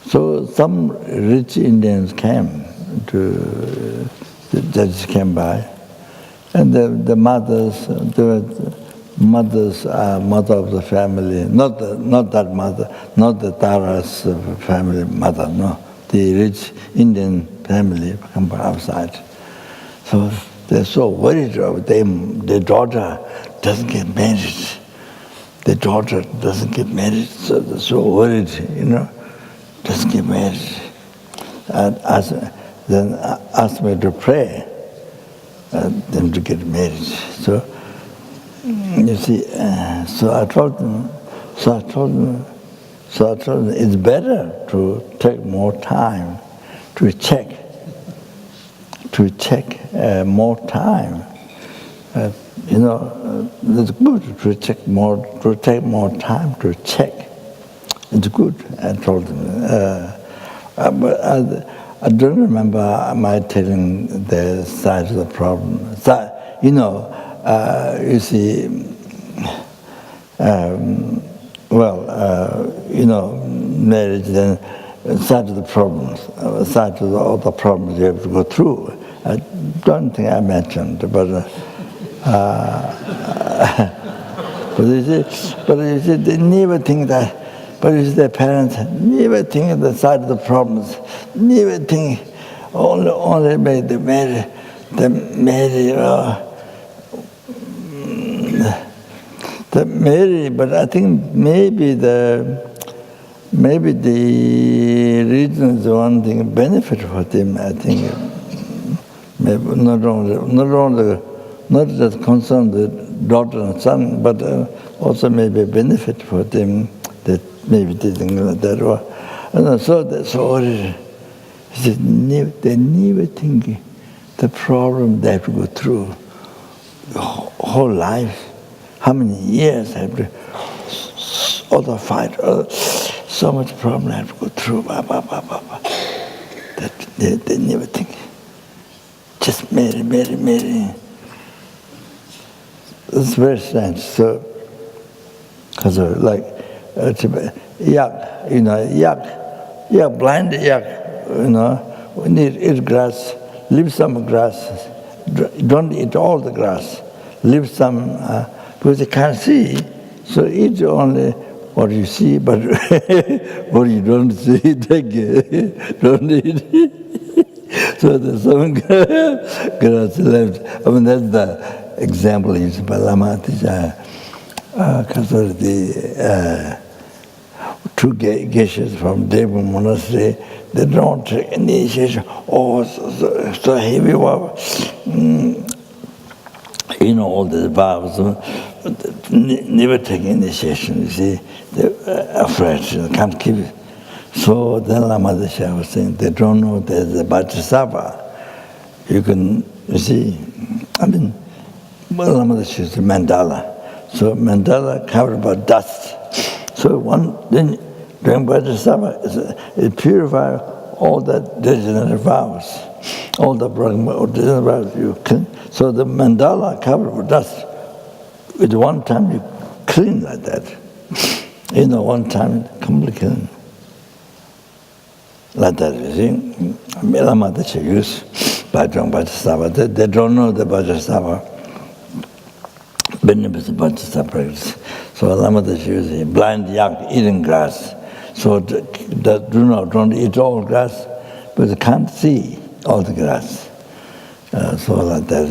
Speaker 1: So some rich Indians came the judges came by, and the mothers, mother of the family, not that mother, not the Tara's family mother, no, the rich Indian family come from outside. So they're so worried about them. Their daughter doesn't get married. Their daughter doesn't get married, so they're so worried, doesn't get married. And then asked me to pray them to get married. So you see, so I told them it's better to take more time to check more time. It's good to take more time to check. It's good, I told them. But I don't remember my telling the size of the problem. So, you see, marriage, then side of the problems, side of all the problems you have to go through. I don't think I mentioned, but you see, they never think that. But you see, their parents never think of the side of the problems. Never think. Only made the marry. But I think maybe the reason is one thing benefit for them. I think maybe not just concern the daughter and son, but also maybe benefit for them that maybe they think like that. So that's all. They never think the problem they have to go through the whole life. How many years have to all the fight, so much problem I have to go through. That they never think. Just marry. It's very strange. So, because like yak, blind yak, we need to eat grass, leave some grass. Don't eat all the grass. Leave some, because you can't see, so eat only what you see, but what you don't see, take it. Don't eat. So there's some grass left. I mean, that's the example used by Lama Tija. Because the two geishas from Devu Monastery, they don't take initiation. Oh, so heavy vow. All the vows, never take initiation, you see. They're afraid, they can't keep it. So then Lama Desha was saying, they don't know there's a Bodhisattva. You can, you see, Lama Desha is a mandala. So mandala covered by dust. So then during Bodhisattva, it purifies all the degenerate vows, all the degenerate vows you clean. So the mandala covered with dust, with one time you clean like that. One time completely clean. Like that, you see. Lama Desha use Bodhisattva. They don't know the Bodhisattva. Benefits of Bodhisattva practice. So Lama Desha uses blind yak eating grass. So don't eat all grass, but they can't see all the grass. So like that.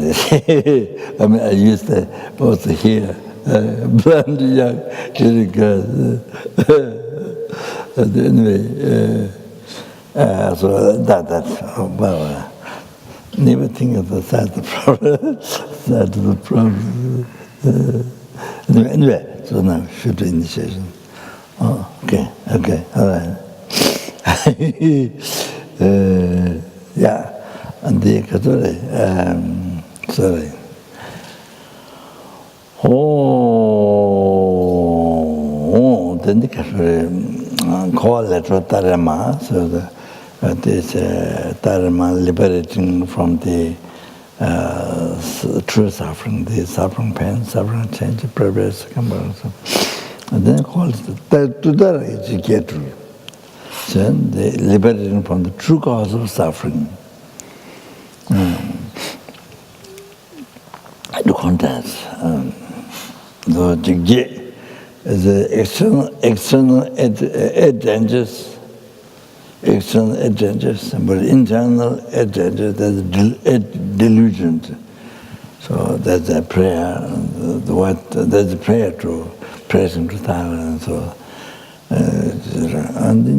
Speaker 1: I used to also hear blind yak eating grass. Anyway, so that's well. Never think of the side of the problem. Anyway, so now should do initiation. Oh, okay, all right. And the Katore, sorry. Then the Katore call letter Dharma, so this Dharma liberating from the true suffering, the suffering pain, suffering change, progress, and then called to Dharma GSUC. So they liberating from the true cause of suffering. The contents. The GSUC is the external dangers, but internal dangers, there's delusion. So there's a prayer, there's a prayer to praise him to Dharma, and so and then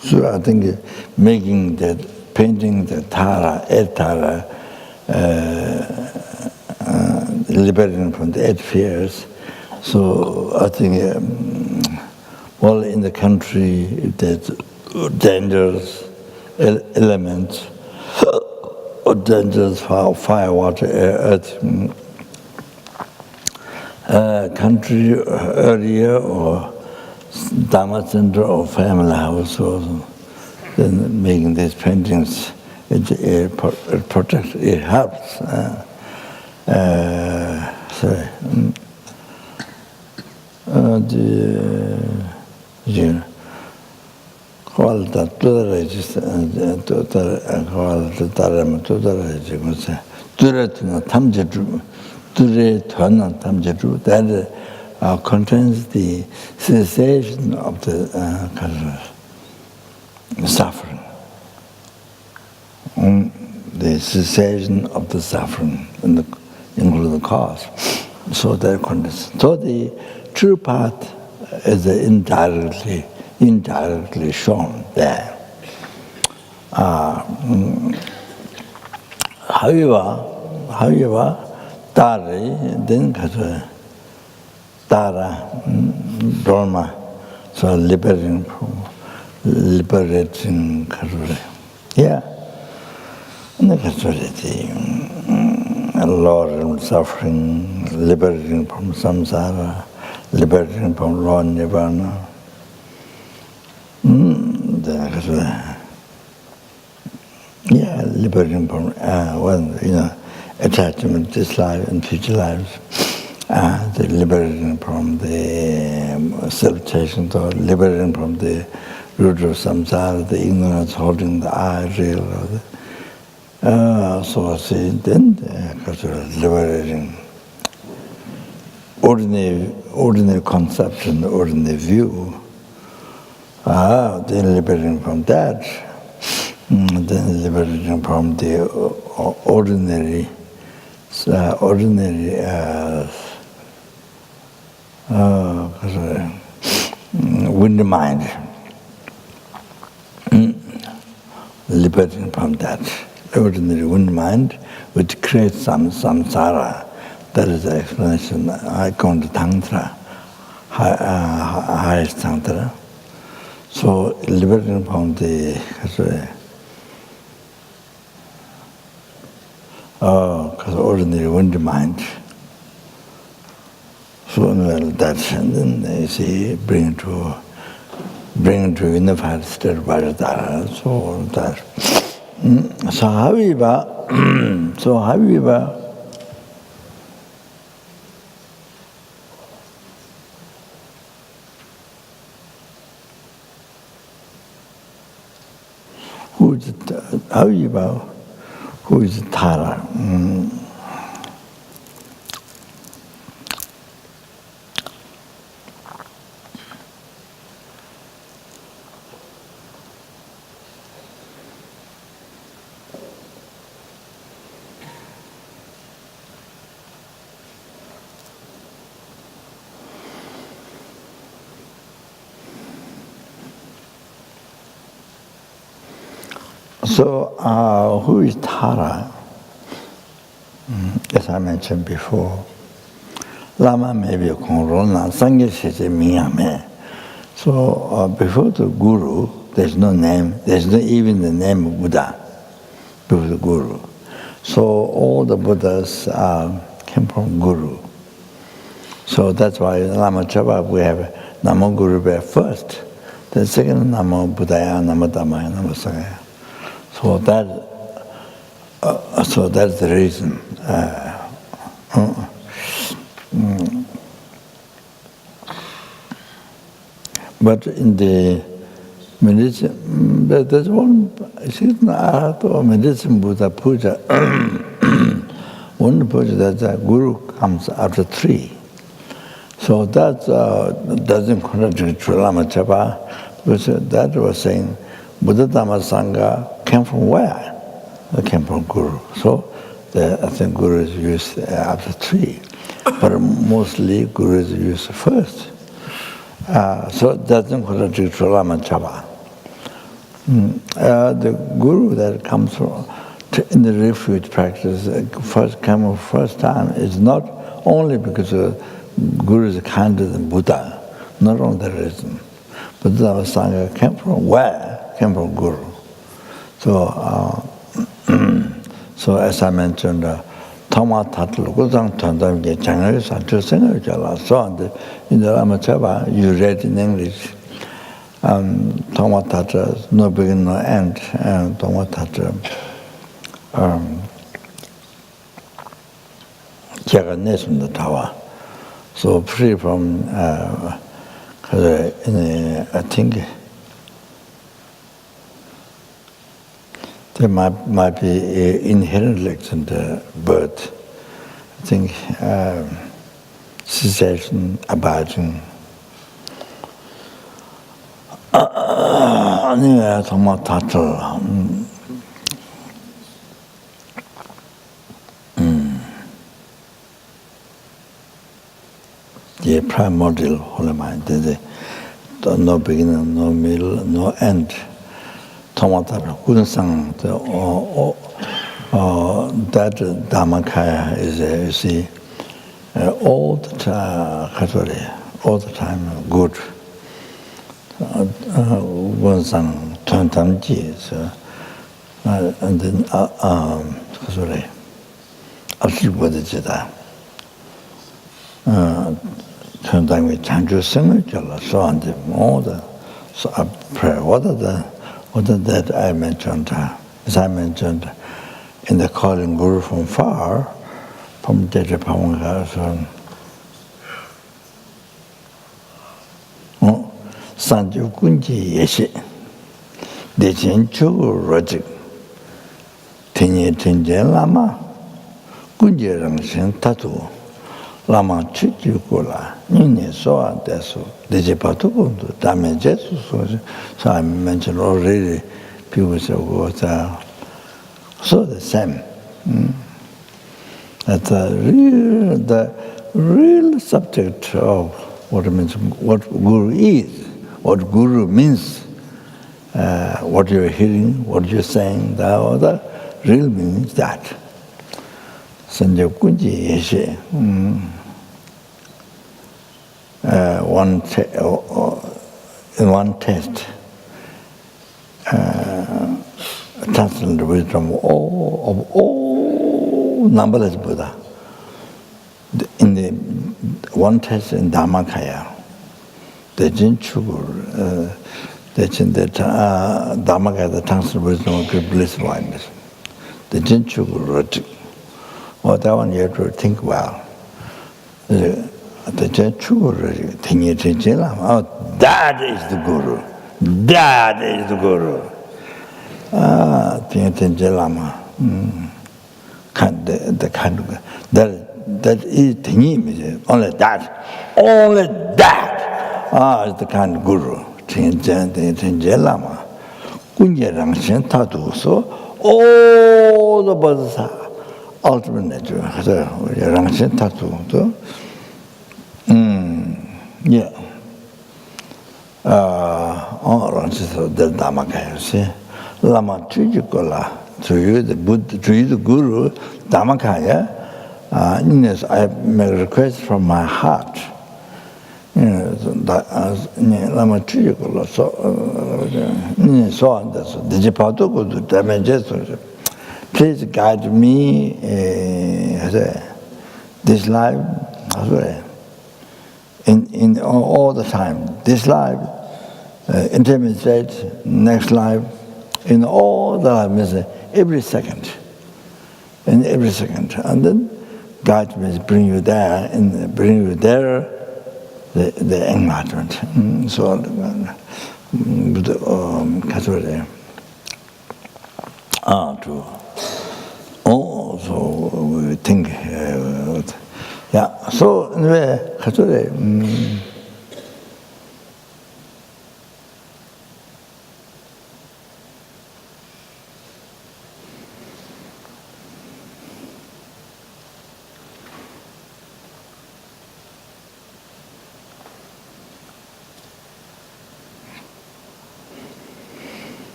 Speaker 1: so I think making that painting the Tara, liberating from the 8 fears. So I think, in the country, there's dangerous elements, or dangerous fire, water, air, earth. Country area or Dharma center or family house, or then making these paintings, it protects, it helps. qualta tutelages qualta Dharma tutelages Duratuna Tamjadu Duratuna Tamjadu that contains the cessation of the suffering. The cessation of the suffering including the cause. So that contains. So the true path is indirectly shown there. However, then Dharma, so liberating, yeah. And the Lord and suffering, liberating from samsara, liberating from law and nirvana. Yeah, liberating from attachment this life and future lives. The liberating from the self-chasing thought, liberating from the root of samsara, the ignorance holding the I real. So see, then liberating ordinary conception, ordinary view. Then liberating from that, then liberating from the ordinary wind mind, liberating from that ordinary wind mind, which creates some samsara. That is the explanation. I come to Tantra, highest Tantra. So liberating from the ordinary wind mind. So that's, and then you see, bring to unified state Vajradhara. So that. So however, who is Tara? So, who is Tara? As I mentioned before, Lama may be Kongrona, Sangha Shese Miyame. So, before the Guru, there's no name, there's not even the name of Buddha before the Guru. So, all the Buddhas came from Guru. So, that's why in Lama Chaba we have Namo Guru first, the second Namo Buddhaya, Namo Dhammaya, Namo Sanghaya. So that's the reason. But in the medicine, there's one medicine Buddha puja. One puja that the Guru comes after 3. So that doesn't contradict to Lama Chapa, because that was saying Buddha Dhamma Sangha came from where? It came from Guru. So I think Guru is used after 3. But mostly Guru is used first. So it doesn't contradict to Lama Chapa. The Guru that comes from in the refuge practice, first time is not only because Guru is kinder than Buddha, not only that reason. But Dhamma Sangha came from where? Came from Guru. So, so as I mentioned, Thoma Tatul Guzang Tandam Changari Sancho Singer Jala. So in the Lama Chaba, you read in English, Thoma Tatra, no beginning, no end, and Thoma Tatra, Jaganesum the Tawa. So free from I think there might be inherent in the birth. I think cessation, abiding. 아니야 정말 다들 the primordial whole mind. There's no beginning, no middle, no end. Tomata kunsang that Dharmakaya is you see all the time good. Kunsang Tantamji and then Ashibodijita. Sometimes Chanju Singh, so on the more. So I pray. What are that I mentioned? As I mentioned, in the calling Guru from far, from Deja Pamanga, Sanju Kunji Yeshi, Dechen Chu Rojik, Tenye Tenjen Lama, Kunji Rangshin Tatu. Lama Chikula, Nini Soa Desu, Dejipatu, Dame Jesus. So I mentioned already, people say, so the same. That's the real subject of what it means, what Guru is, what Guru means, what you're hearing, what you're saying, the real meaning is that. Sanjay Kunji Yeshe. In one test, transcendental wisdom of all numberless Buddha. In the one test in Dharmakaya, the Jinchugur, Dharmakaya, the transcendental wisdom of great bliss blindness. The Jinchugur, well, that one you have to think well. That is the Guru. That is the Guru. The kind of that is Tingim, only that. Only that is the kind of Guru. Tinjelama. Kunjerangshin Tatu. So all the Bodhisattva. Ultimate nature, Rangshin Tatu. Yeah. Rangshin del Dharmakaya, see? Lama Trijikola, to you the Buddha, to you the Guru, Dharmakaya, yes, I make a request from my heart. Lama Trijikola, so on, Dijipatu go to Dhamma. Please guide me this life, in all the time. This life, intermediate, next life, in all the life, every second. In every second. And then guide me, bring you there, and bring you there, the enlightenment. So on. So we think, yeah. So anyway,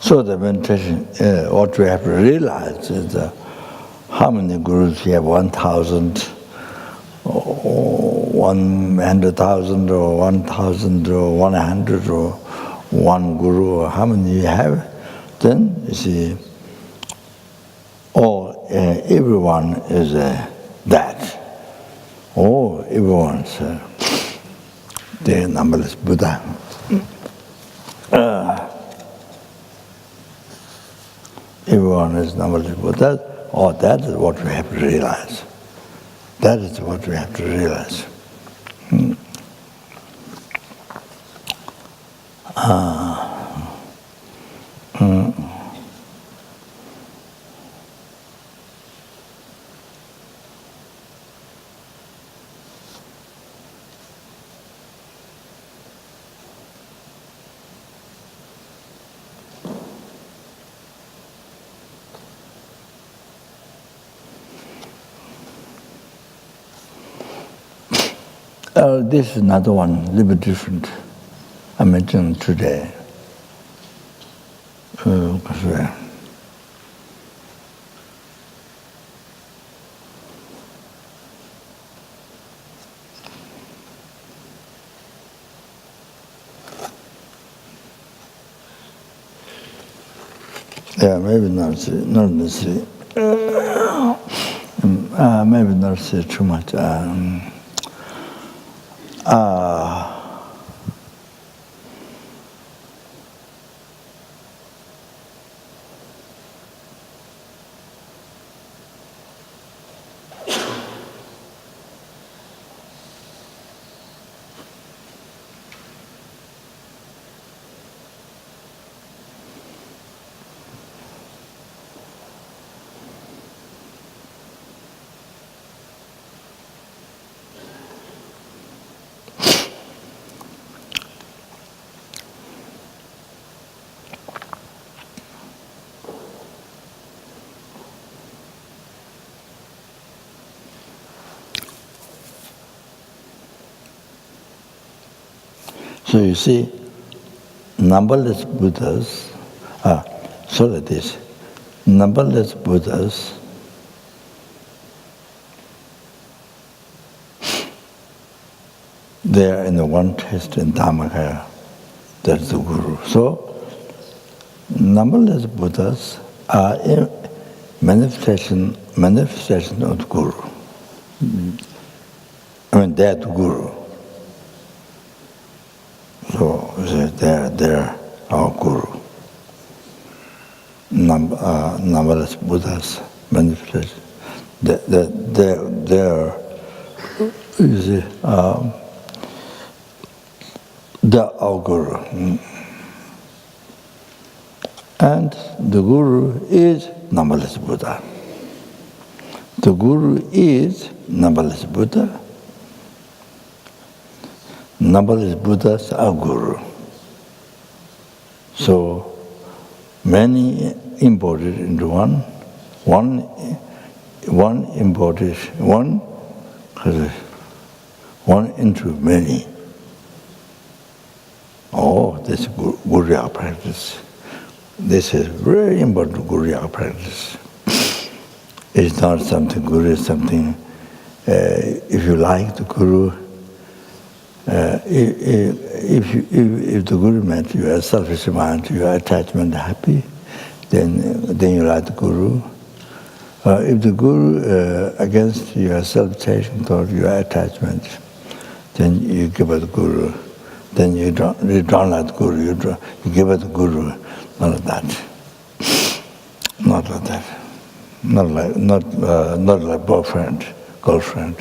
Speaker 1: so the meditation, what we have to realize is how many gurus we have? 1,000, 100,000 or 1,000 or 100 or one guru or how many you have, then you see, everyone is that. Everyone's the numberless Buddha. Everyone is numberless Buddha. That is what we have to realize. That is what we have to realize. This is another one, a little bit different. I mentioned today. Yeah, maybe not necessarily. Maybe not say too much. So you see, numberless Buddhas, numberless Buddhas they are in the one taste in Dharmakaya, that's the Guru. So, numberless Buddhas are a manifestation of the Guru. I mean, they are the Guru. So they're our Guru. Numberless Buddhas manifestation. They're you see, they're our Guru. And the Guru is numberless Buddha. The Guru is numberless Buddha. Numberless Buddhas are Guru. So many embodied into one embodied one into many. This is Guru practice. This is very important Guru practice. It's not something Guru is something. If you like the Guru. If the Guru meant you are selfish mind, your attachment happy, then you like the Guru. If the Guru against your self-chasing thought, your attachment, then you give it the Guru. Then you don't like the Guru. You give it the Guru. Not like that. Not like that. Not like boyfriend, girlfriend.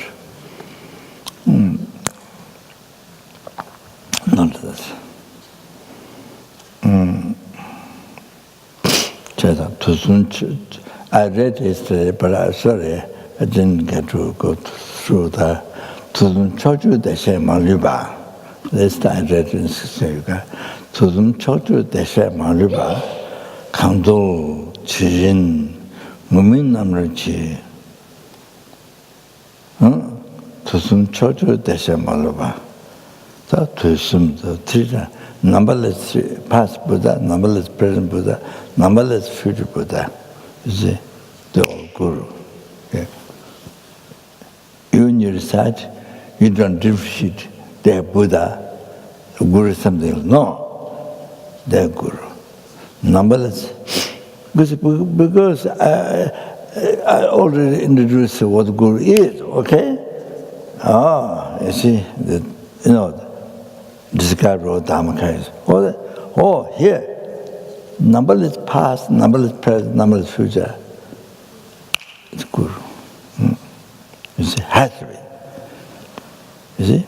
Speaker 1: Not that. I read yesterday, but I didn't get to go through that. Tuzum chochu deshe maluba. This I read in Sisayuka. Tuzum chochu deshe maluba. Kando chirin mumin namrachi. Tuzum chochu deshe maluba. Numberless past Buddha, numberless present Buddha, numberless future Buddha. You see, they're all Guru. Okay. You, when you recite, you don't differentiate their Buddha, Guru is something else. No, their Guru. Numberless. Because I already introduced what Guru is, okay? You see, describe what Dharma is. Here, numberless past, numberless present, numberless future. It's Guru. You see, has to be. You see?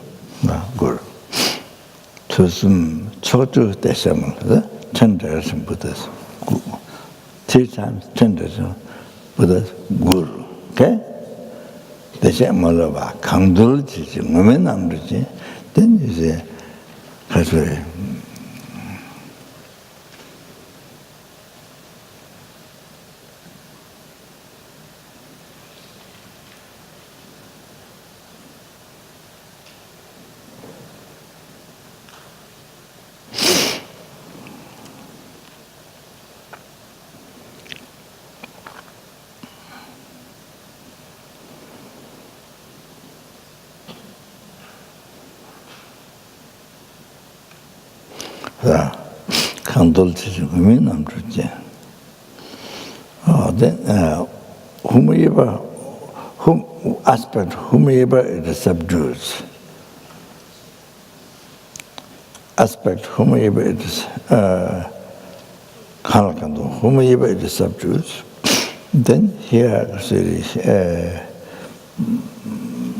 Speaker 1: Guru. So some chotu deshamun, 10 direction Buddhas. 3 times 10 direction Buddhas, Guru. Okay? Deshamun 강도를 지지, 뭐면 남르지. Then you say, 가서 강도를 지지면 남주지. Then whomever it subdues, whomever it is whomever it subdues, then here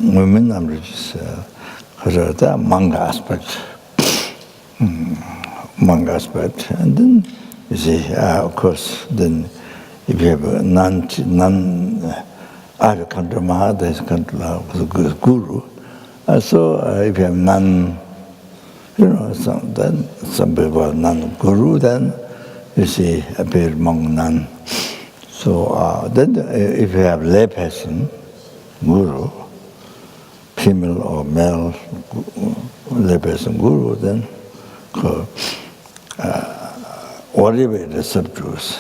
Speaker 1: women 남주지. 그러다 manga aspect. Manga aspect, and then you see, of course, then if you have a other country Maha, there's country Guru. So if you have some people are non-Guru, then you see appear among none. So then if you have lay person, Guru, female or male lay person Guru, then whatever it subdues,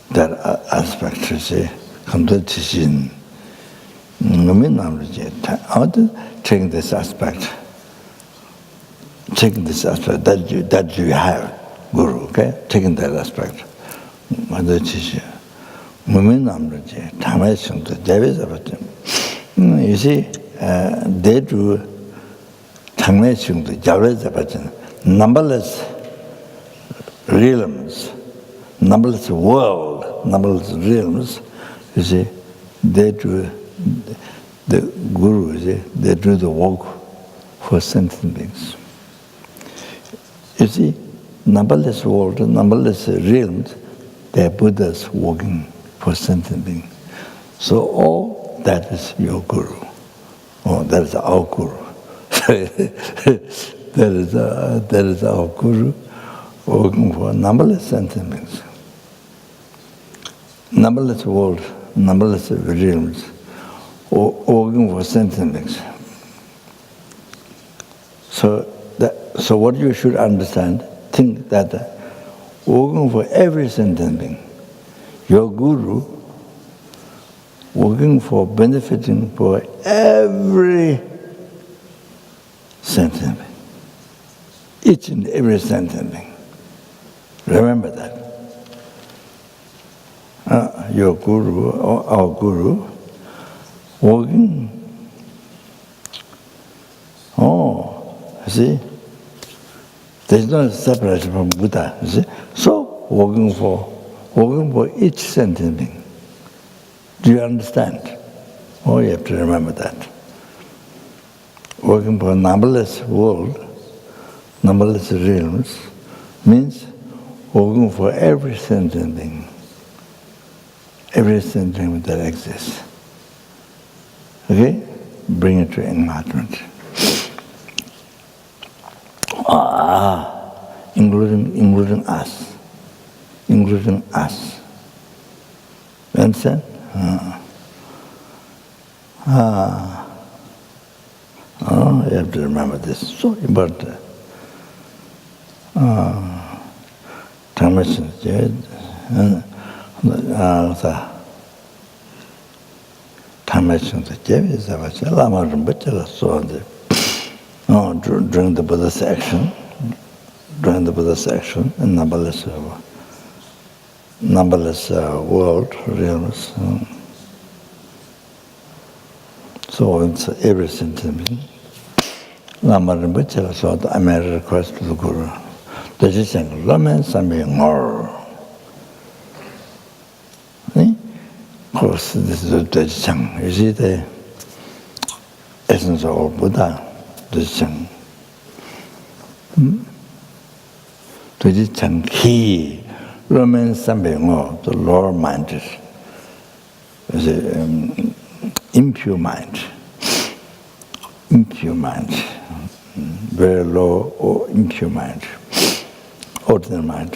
Speaker 1: that aspect, you see, complete teaching. Taking this aspect that you have, Guru, okay? Taking that aspect. You see, they do numberless realms, numberless world, numberless realms, you see, they do, the Guru, you see, they do the work for sentient beings. You see, numberless world, numberless realms, they are Buddhas working for sentient beings. So all that is your Guru. That is our Guru. That is our Guru working for numberless sentient beings. Numberless world, numberless realms, working for sentient beings. So what you should understand, think that working for every sentient being, your Guru working for benefiting for every sentient being, each and every sentient being. Remember that. Your Guru, or our Guru, working. See, there's no separation from Buddha. See, so working for each sentient being. Do you understand? You have to remember that. Working for a numberless world, numberless realms, means working for every sentient being, every sentient being that exists. Okay? Bring it to enlightenment. Including us. Including us. You understand? You have to remember this. So important. During the Buddha's action, in numberless world realms. So it's every sentiment. Lama Rinpoche so I made a request to the Guru. The Jisang Laman Sami more. Of course, this is the Jisang. You see the essence of Buddha, the Jisang. The Jisang key. Laman Sami more, the lower mind is impure mind. Impure mind. Very low or impure mind. Ordinary mind.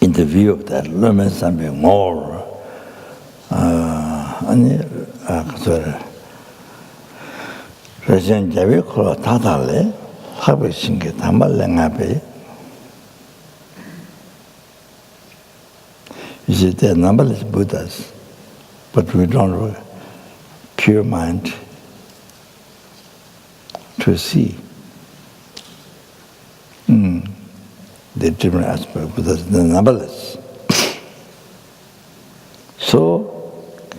Speaker 1: In the view of that, learn something more. Rajan Javi Kura Tatale, Habi Shingi Tamalangabe. You see, there are numberless Buddhas, but we don't know pure mind to see the different aspects, but the numberless. So,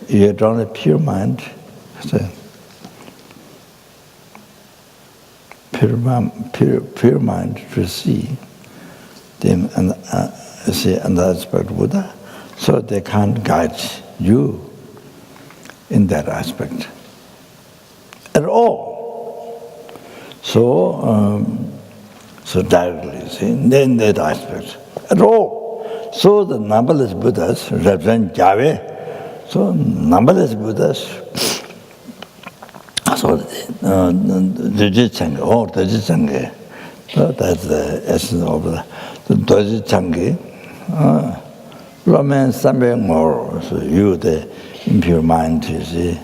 Speaker 1: you don't have pure mind, pure mind to see another aspect of Buddha, so they can't guide you in that aspect at all. So directly, see, in that aspect, at all. So the numberless Buddhas represent Java. So numberless Buddhas, so the Jitsanga, so that's the essence of the Jitsanga. Romance something more, so you, the impure mind, you see,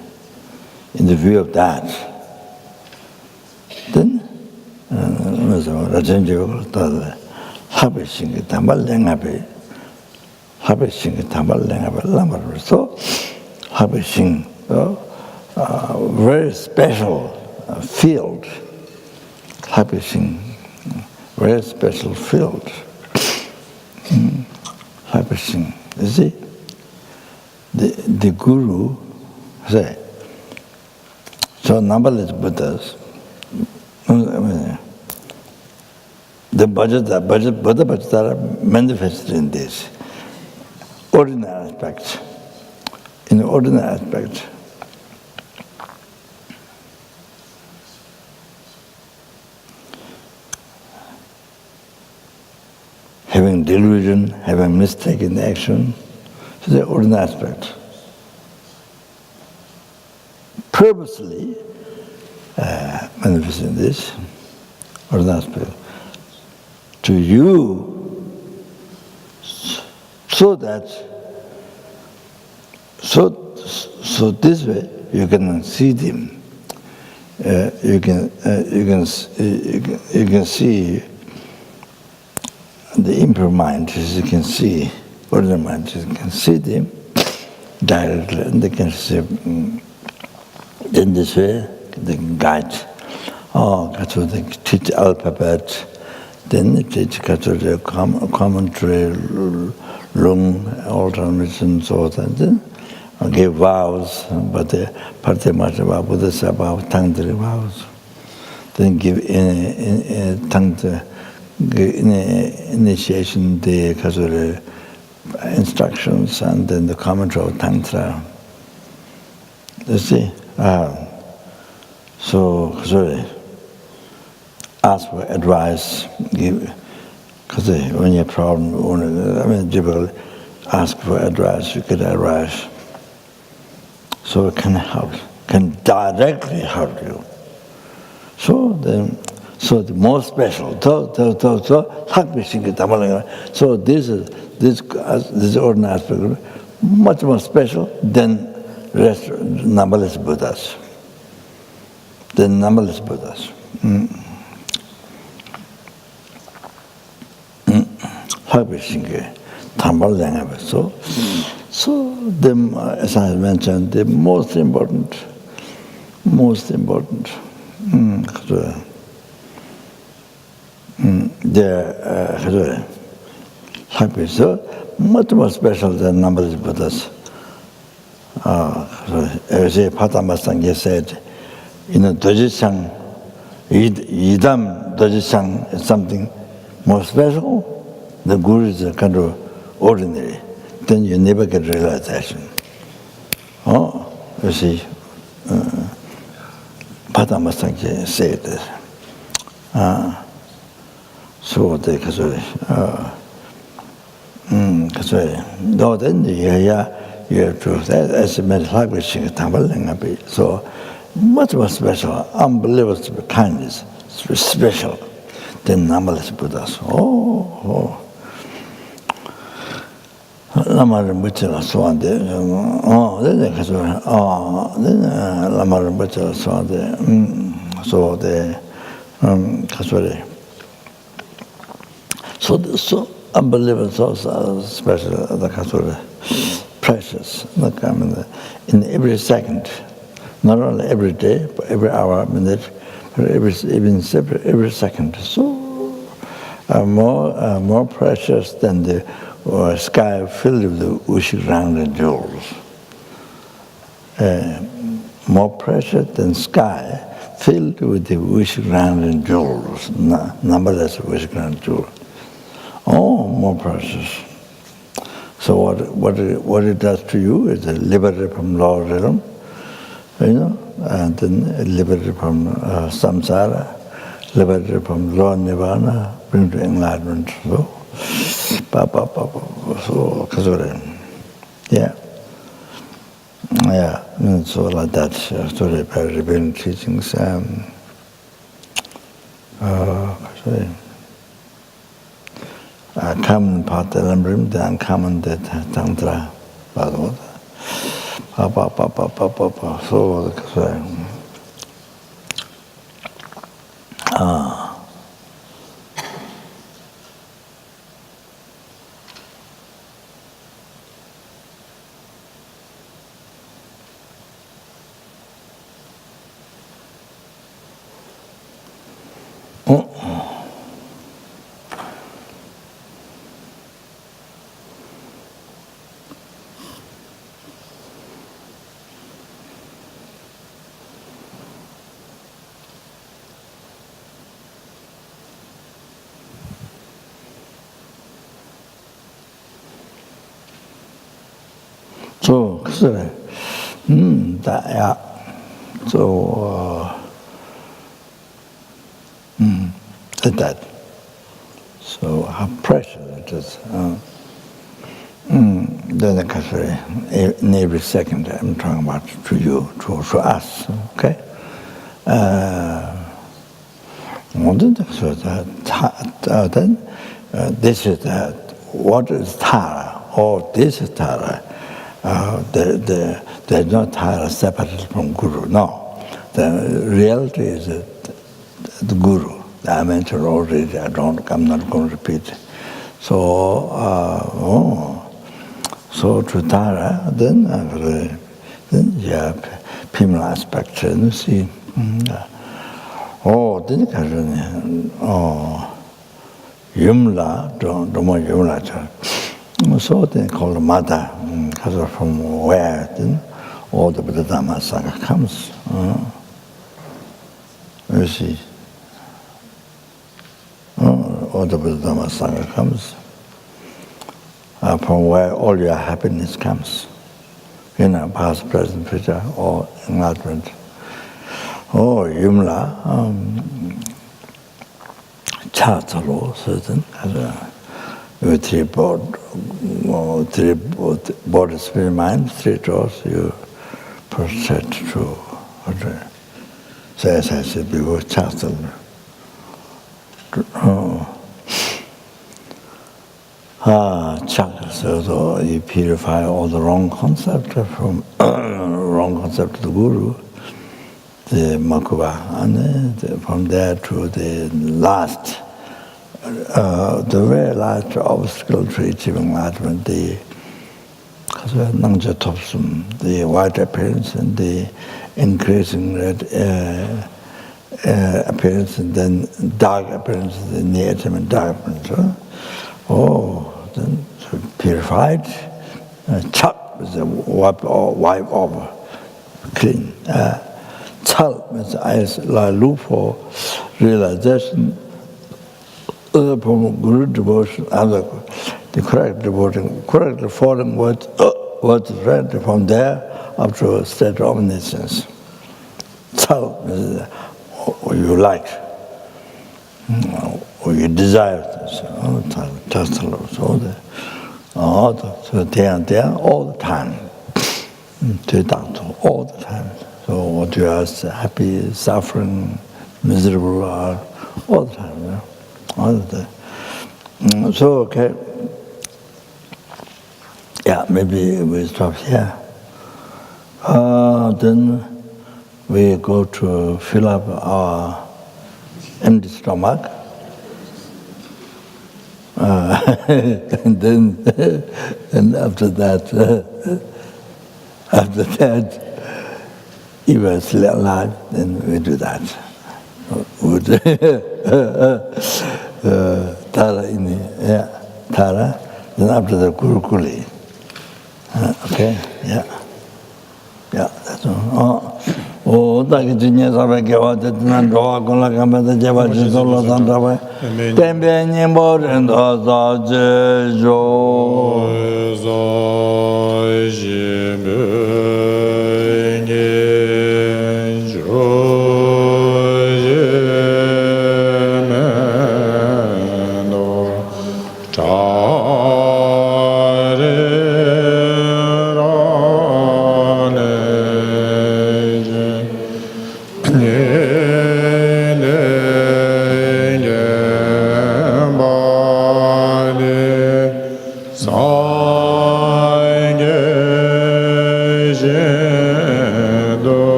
Speaker 1: in the view of that. Then, Rajanjiva Habishingi Tamalangabe, Habishingi Tamalangabe Lamrim. So, Habishing, very special field. Habishing, very special field. Habishing. You see, the Guru say, so numberless Buddhas, the Buddha Bhattacharya manifested in this ordinary aspect. In the ordinary aspect, having delusion, having mistaken action, so the ordinary aspect. Purposely manifesting this ordinary aspect to you, so this way you can see them. You can see the impure mind, as you can see ordinary mind, you can see them directly, and they can see. In this way, they can guide. They teach alphabet, then they teach the commentary, lung, alternation, so that, then give vows, but the Parthemachava, Buddha Sabha, Tangtri vows. Then give initiation, the instructions, and then the commentary of Tantra. You see? So ask for advice, because when you have a problem, difficult, ask for advice, you get advice. So it can help, can directly help you. So the more special, so this ordinary aspect, much more special than rest numberless Buddhas. The numberless Buddhas. So, as I mentioned, the most important, so much more special than number Buddhas. As Patamasange said, Dojisang, Idam Dojisang is something more special. The Guru is a kind of ordinary. Then you never get realization. You see, Patamasange said this. So they no, then you have to, as a matter so much more special, unbelievable kindness, special than numberless Buddhas. Lamrim Buddha so on there. Lamrim Buddha so on there. So the so unbelievable, so special, precious. In every second, not only every day, but every hour, minute, but every second. So more precious than the sky filled with the Ushirang and jewels. More precious than sky filled with the Ushirang and jewels, numberless Ushirang and jewels. More precious. So what it does to you is liberate from law realm, and then liberate from samsara, liberate from law nirvana, bring to enlightenment. So like that. Story by revealing teachings. Common part of lamrim, the uncommon that tantra. So, that. So how precious it is. Then in every second I'm talking about to you, to us, okay? Then this is what is Tara? This is Tara. There's no Tara separated from Guru. No, the reality is the Guru. I mentioned already. I'm not going to repeat. So, so to Tara, then you have female aspect. You see, then Yumla, don't more Yumla. So they call the mother, because from where then all the Buddha Dharma Sangha comes. You see, all the Buddha Dharma Sangha comes, from where all your happiness comes. Past, present, future, or enlightenment. Yumla, Chatalo, certain, with three body, spirit, mind, three doors, you proceed to, so as I said before, Chatal. So you purify all the wrong concept from wrong concept of the Guru, the Makuba, and from there to the last the very last obstacle to achieving enlightenment, the white appearance and the increasing red appearance, and then dark appearance, the near and dark appearance. Then so purified, chak is a wipe over, clean. Chal means as la loop for realization. From Guru devotion, the correct devotion, correctly following what is read from there up to a state of omniscience. Chal means or you like, or you desire this, all the time, all the time, all the time. So what you are happy, suffering, miserable, are all the time, you know, all the time. So okay, yeah, maybe we stop here. Then we go to fill up our empty stomach, and then and after that, if we're still alive, then we do that. Tara Tara. Then after the Gurukuli. Okay, yeah. Yeah, that's all. Taki Jinya Sabe Kewa Tetinan Roa Kula Kamata Jeva Jisolo Sandrava Tembe Nyembo Rendo Saje Jo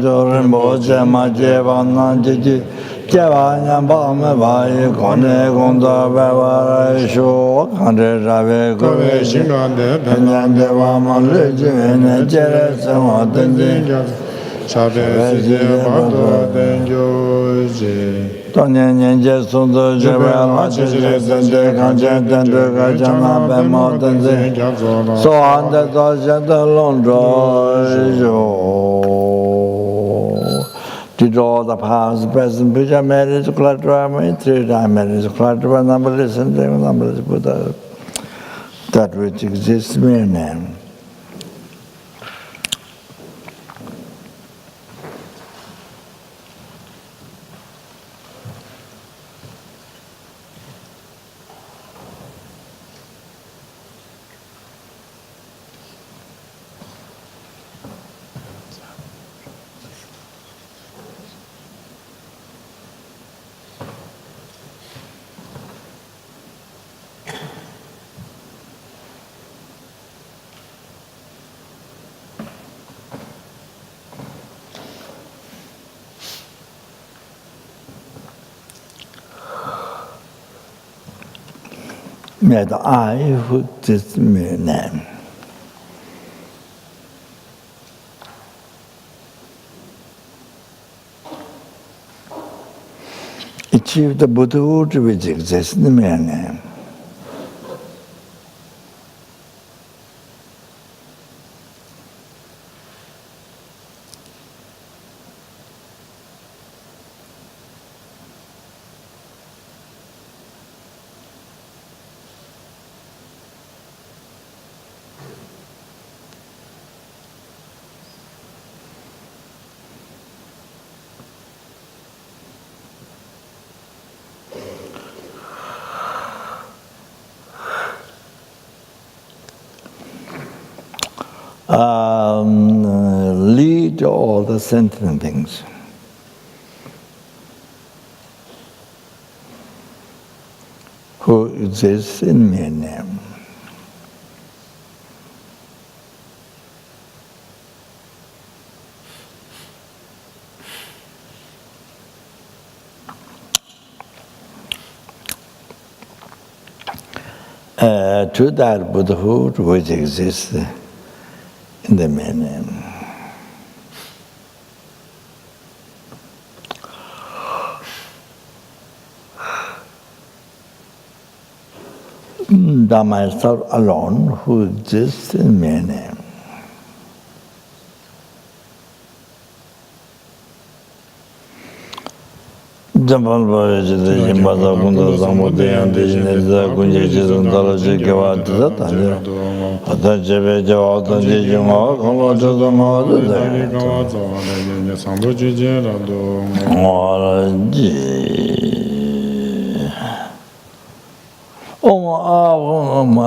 Speaker 1: Rinpoche ma jeva nan jiji jeva nyamba me bayi kone kondwa bewa shu kante rabe kove shingande penyande wama leji vene jere sewa tenji shabe sije bado tenjo je tonye nyenje sundu jebe la chije tende kanche tende kachana bemo tenzi so ande to jende longzho jo did all the past, present, future, marriage, collateral, three-time marriage, collateral, numberless, and numberless Buddha, that which exists mere man. May the I who exists in my name. Achieve the Buddhahood which exists in my name. Lead all the sentient things. Who exists in my name. To that Buddhahood which exists in the my name. Dharma is not alone who exists in my name. Jamal Baja, the Mother Gunda, Zamudian, the Gunjis, and Dalaji Gavad, the Jabeja, the Jima, Koloja, the Mother, oh, my.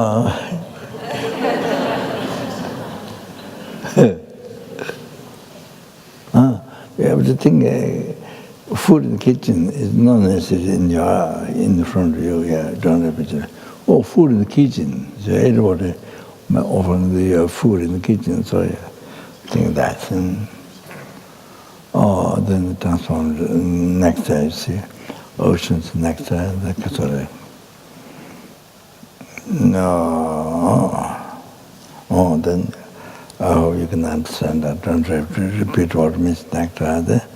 Speaker 1: We have to think. Food in the kitchen is not necessarily in front of you. Yeah, don't have to. Oh, food in the kitchen. So everybody offering the food in the kitchen. So I think that. And, then it transforms. Next time, you see, oceans. Next time, the Catholic. No. Oh, then I hope you can understand that. Don't have to repeat what means nectar there.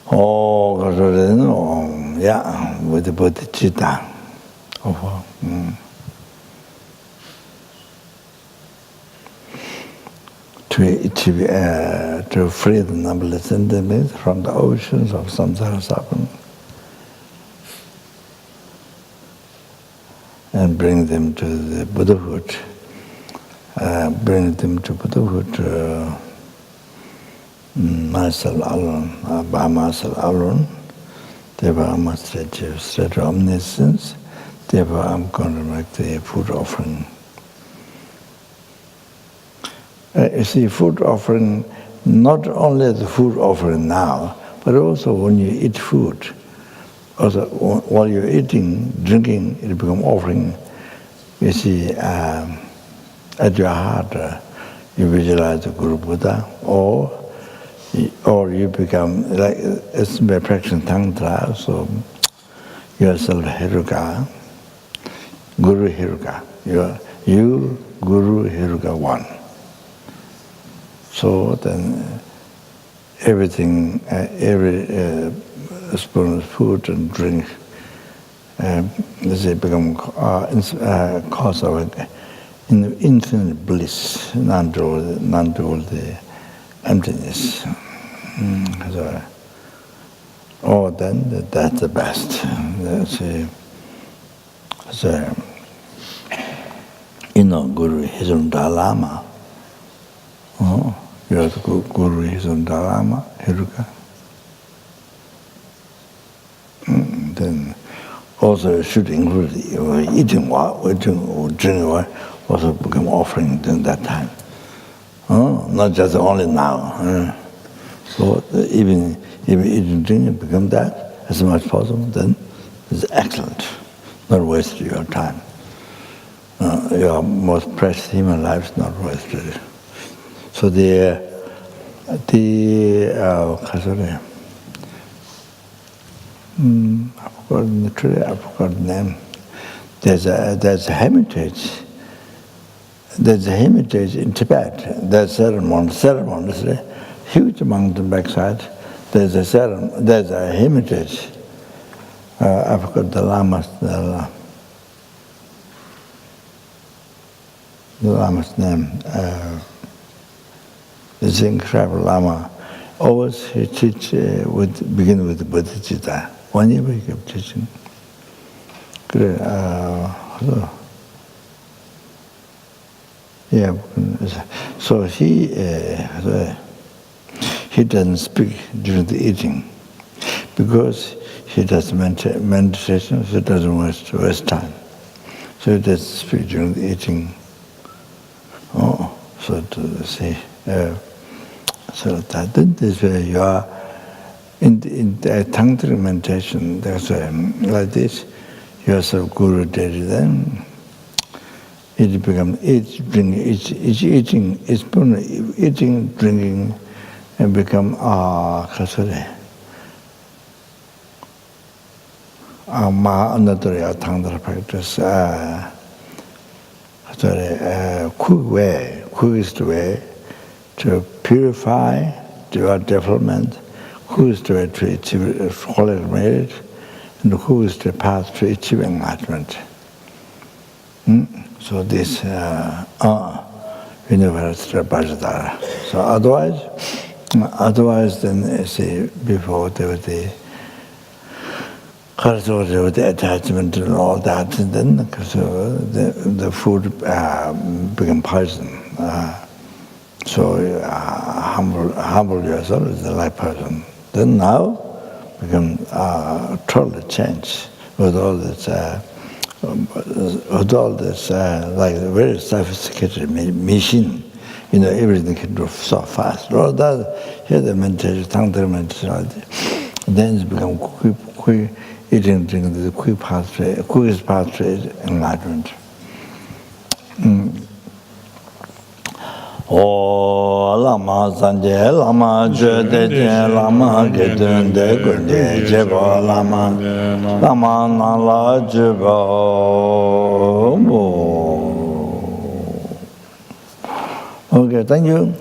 Speaker 1: Oh, yeah, with the bodhicitta. To free the numberless entities from the oceans of samsara suffering and bring them to the Buddhahood, myself alone, by myself alone, therefore I must achieve state of omniscience, therefore I'm going to make the food offering. You see, food offering, not only the food offering now, but also when you eat food. Also, while you're eating, drinking, it becomes offering. You see, at your heart, you visualize the Guru Buddha, or you become, like, it's by practicing Tantra, so yourself Hiruka, Guru Hiruka. You, Guru Hiruka, one. So then everything, every spoon of food and drink, become cause of infinite bliss, none to all the emptiness. Then that's the best. Guru Hizum Dalama. You have to Guru Hizum Dalama, Hiruka. Then also should include eating water, drinking water, also become offering during that time. Not just only now. So even if eating, drinking become that as much as possible, then it's excellent. Not waste your time. Your most precious human life is not wasted. So I forgot the name. there's a hermitage. There's a hermitage in Tibet. There's ceremonies, huge mountain backside. There's a hermitage. I forgot the Lama's name. This incredible Lama. Always he teach begin with Bodhicitta. 1 year he kept teaching. Yeah, so he doesn't speak during the eating because he does meditation, so he doesn't waste time. So he doesn't speak during the eating. So to say, so that this way you are in the tantric meditation. That's like this. You are so guru daddy then. It becomes each eating, drinking, and become another tantra practice. Quickest way to purify your development, quickest way to achieve holy marriage, and the quickest path to achieve enlightenment. So this universal Bajadara. So otherwise then see before there was the attachment and all that, and then the food became poison. So humble yourself as the light person. Then now become totally changed with all this like very sophisticated machine. Everything can do so fast. All that here the meditation, tantra meditation, then it become quick. Eating, drinking, the quickest pathway enlightenment. Lama Sanje, Lama Jodete, Lama Gedunde, Gunde, Jebo, Lama Nala Jebo. Okay, thank you.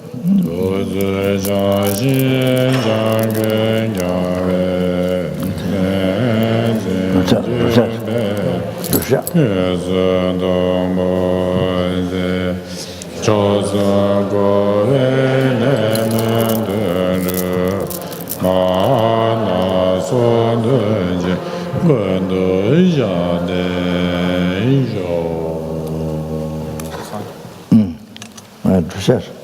Speaker 1: Right,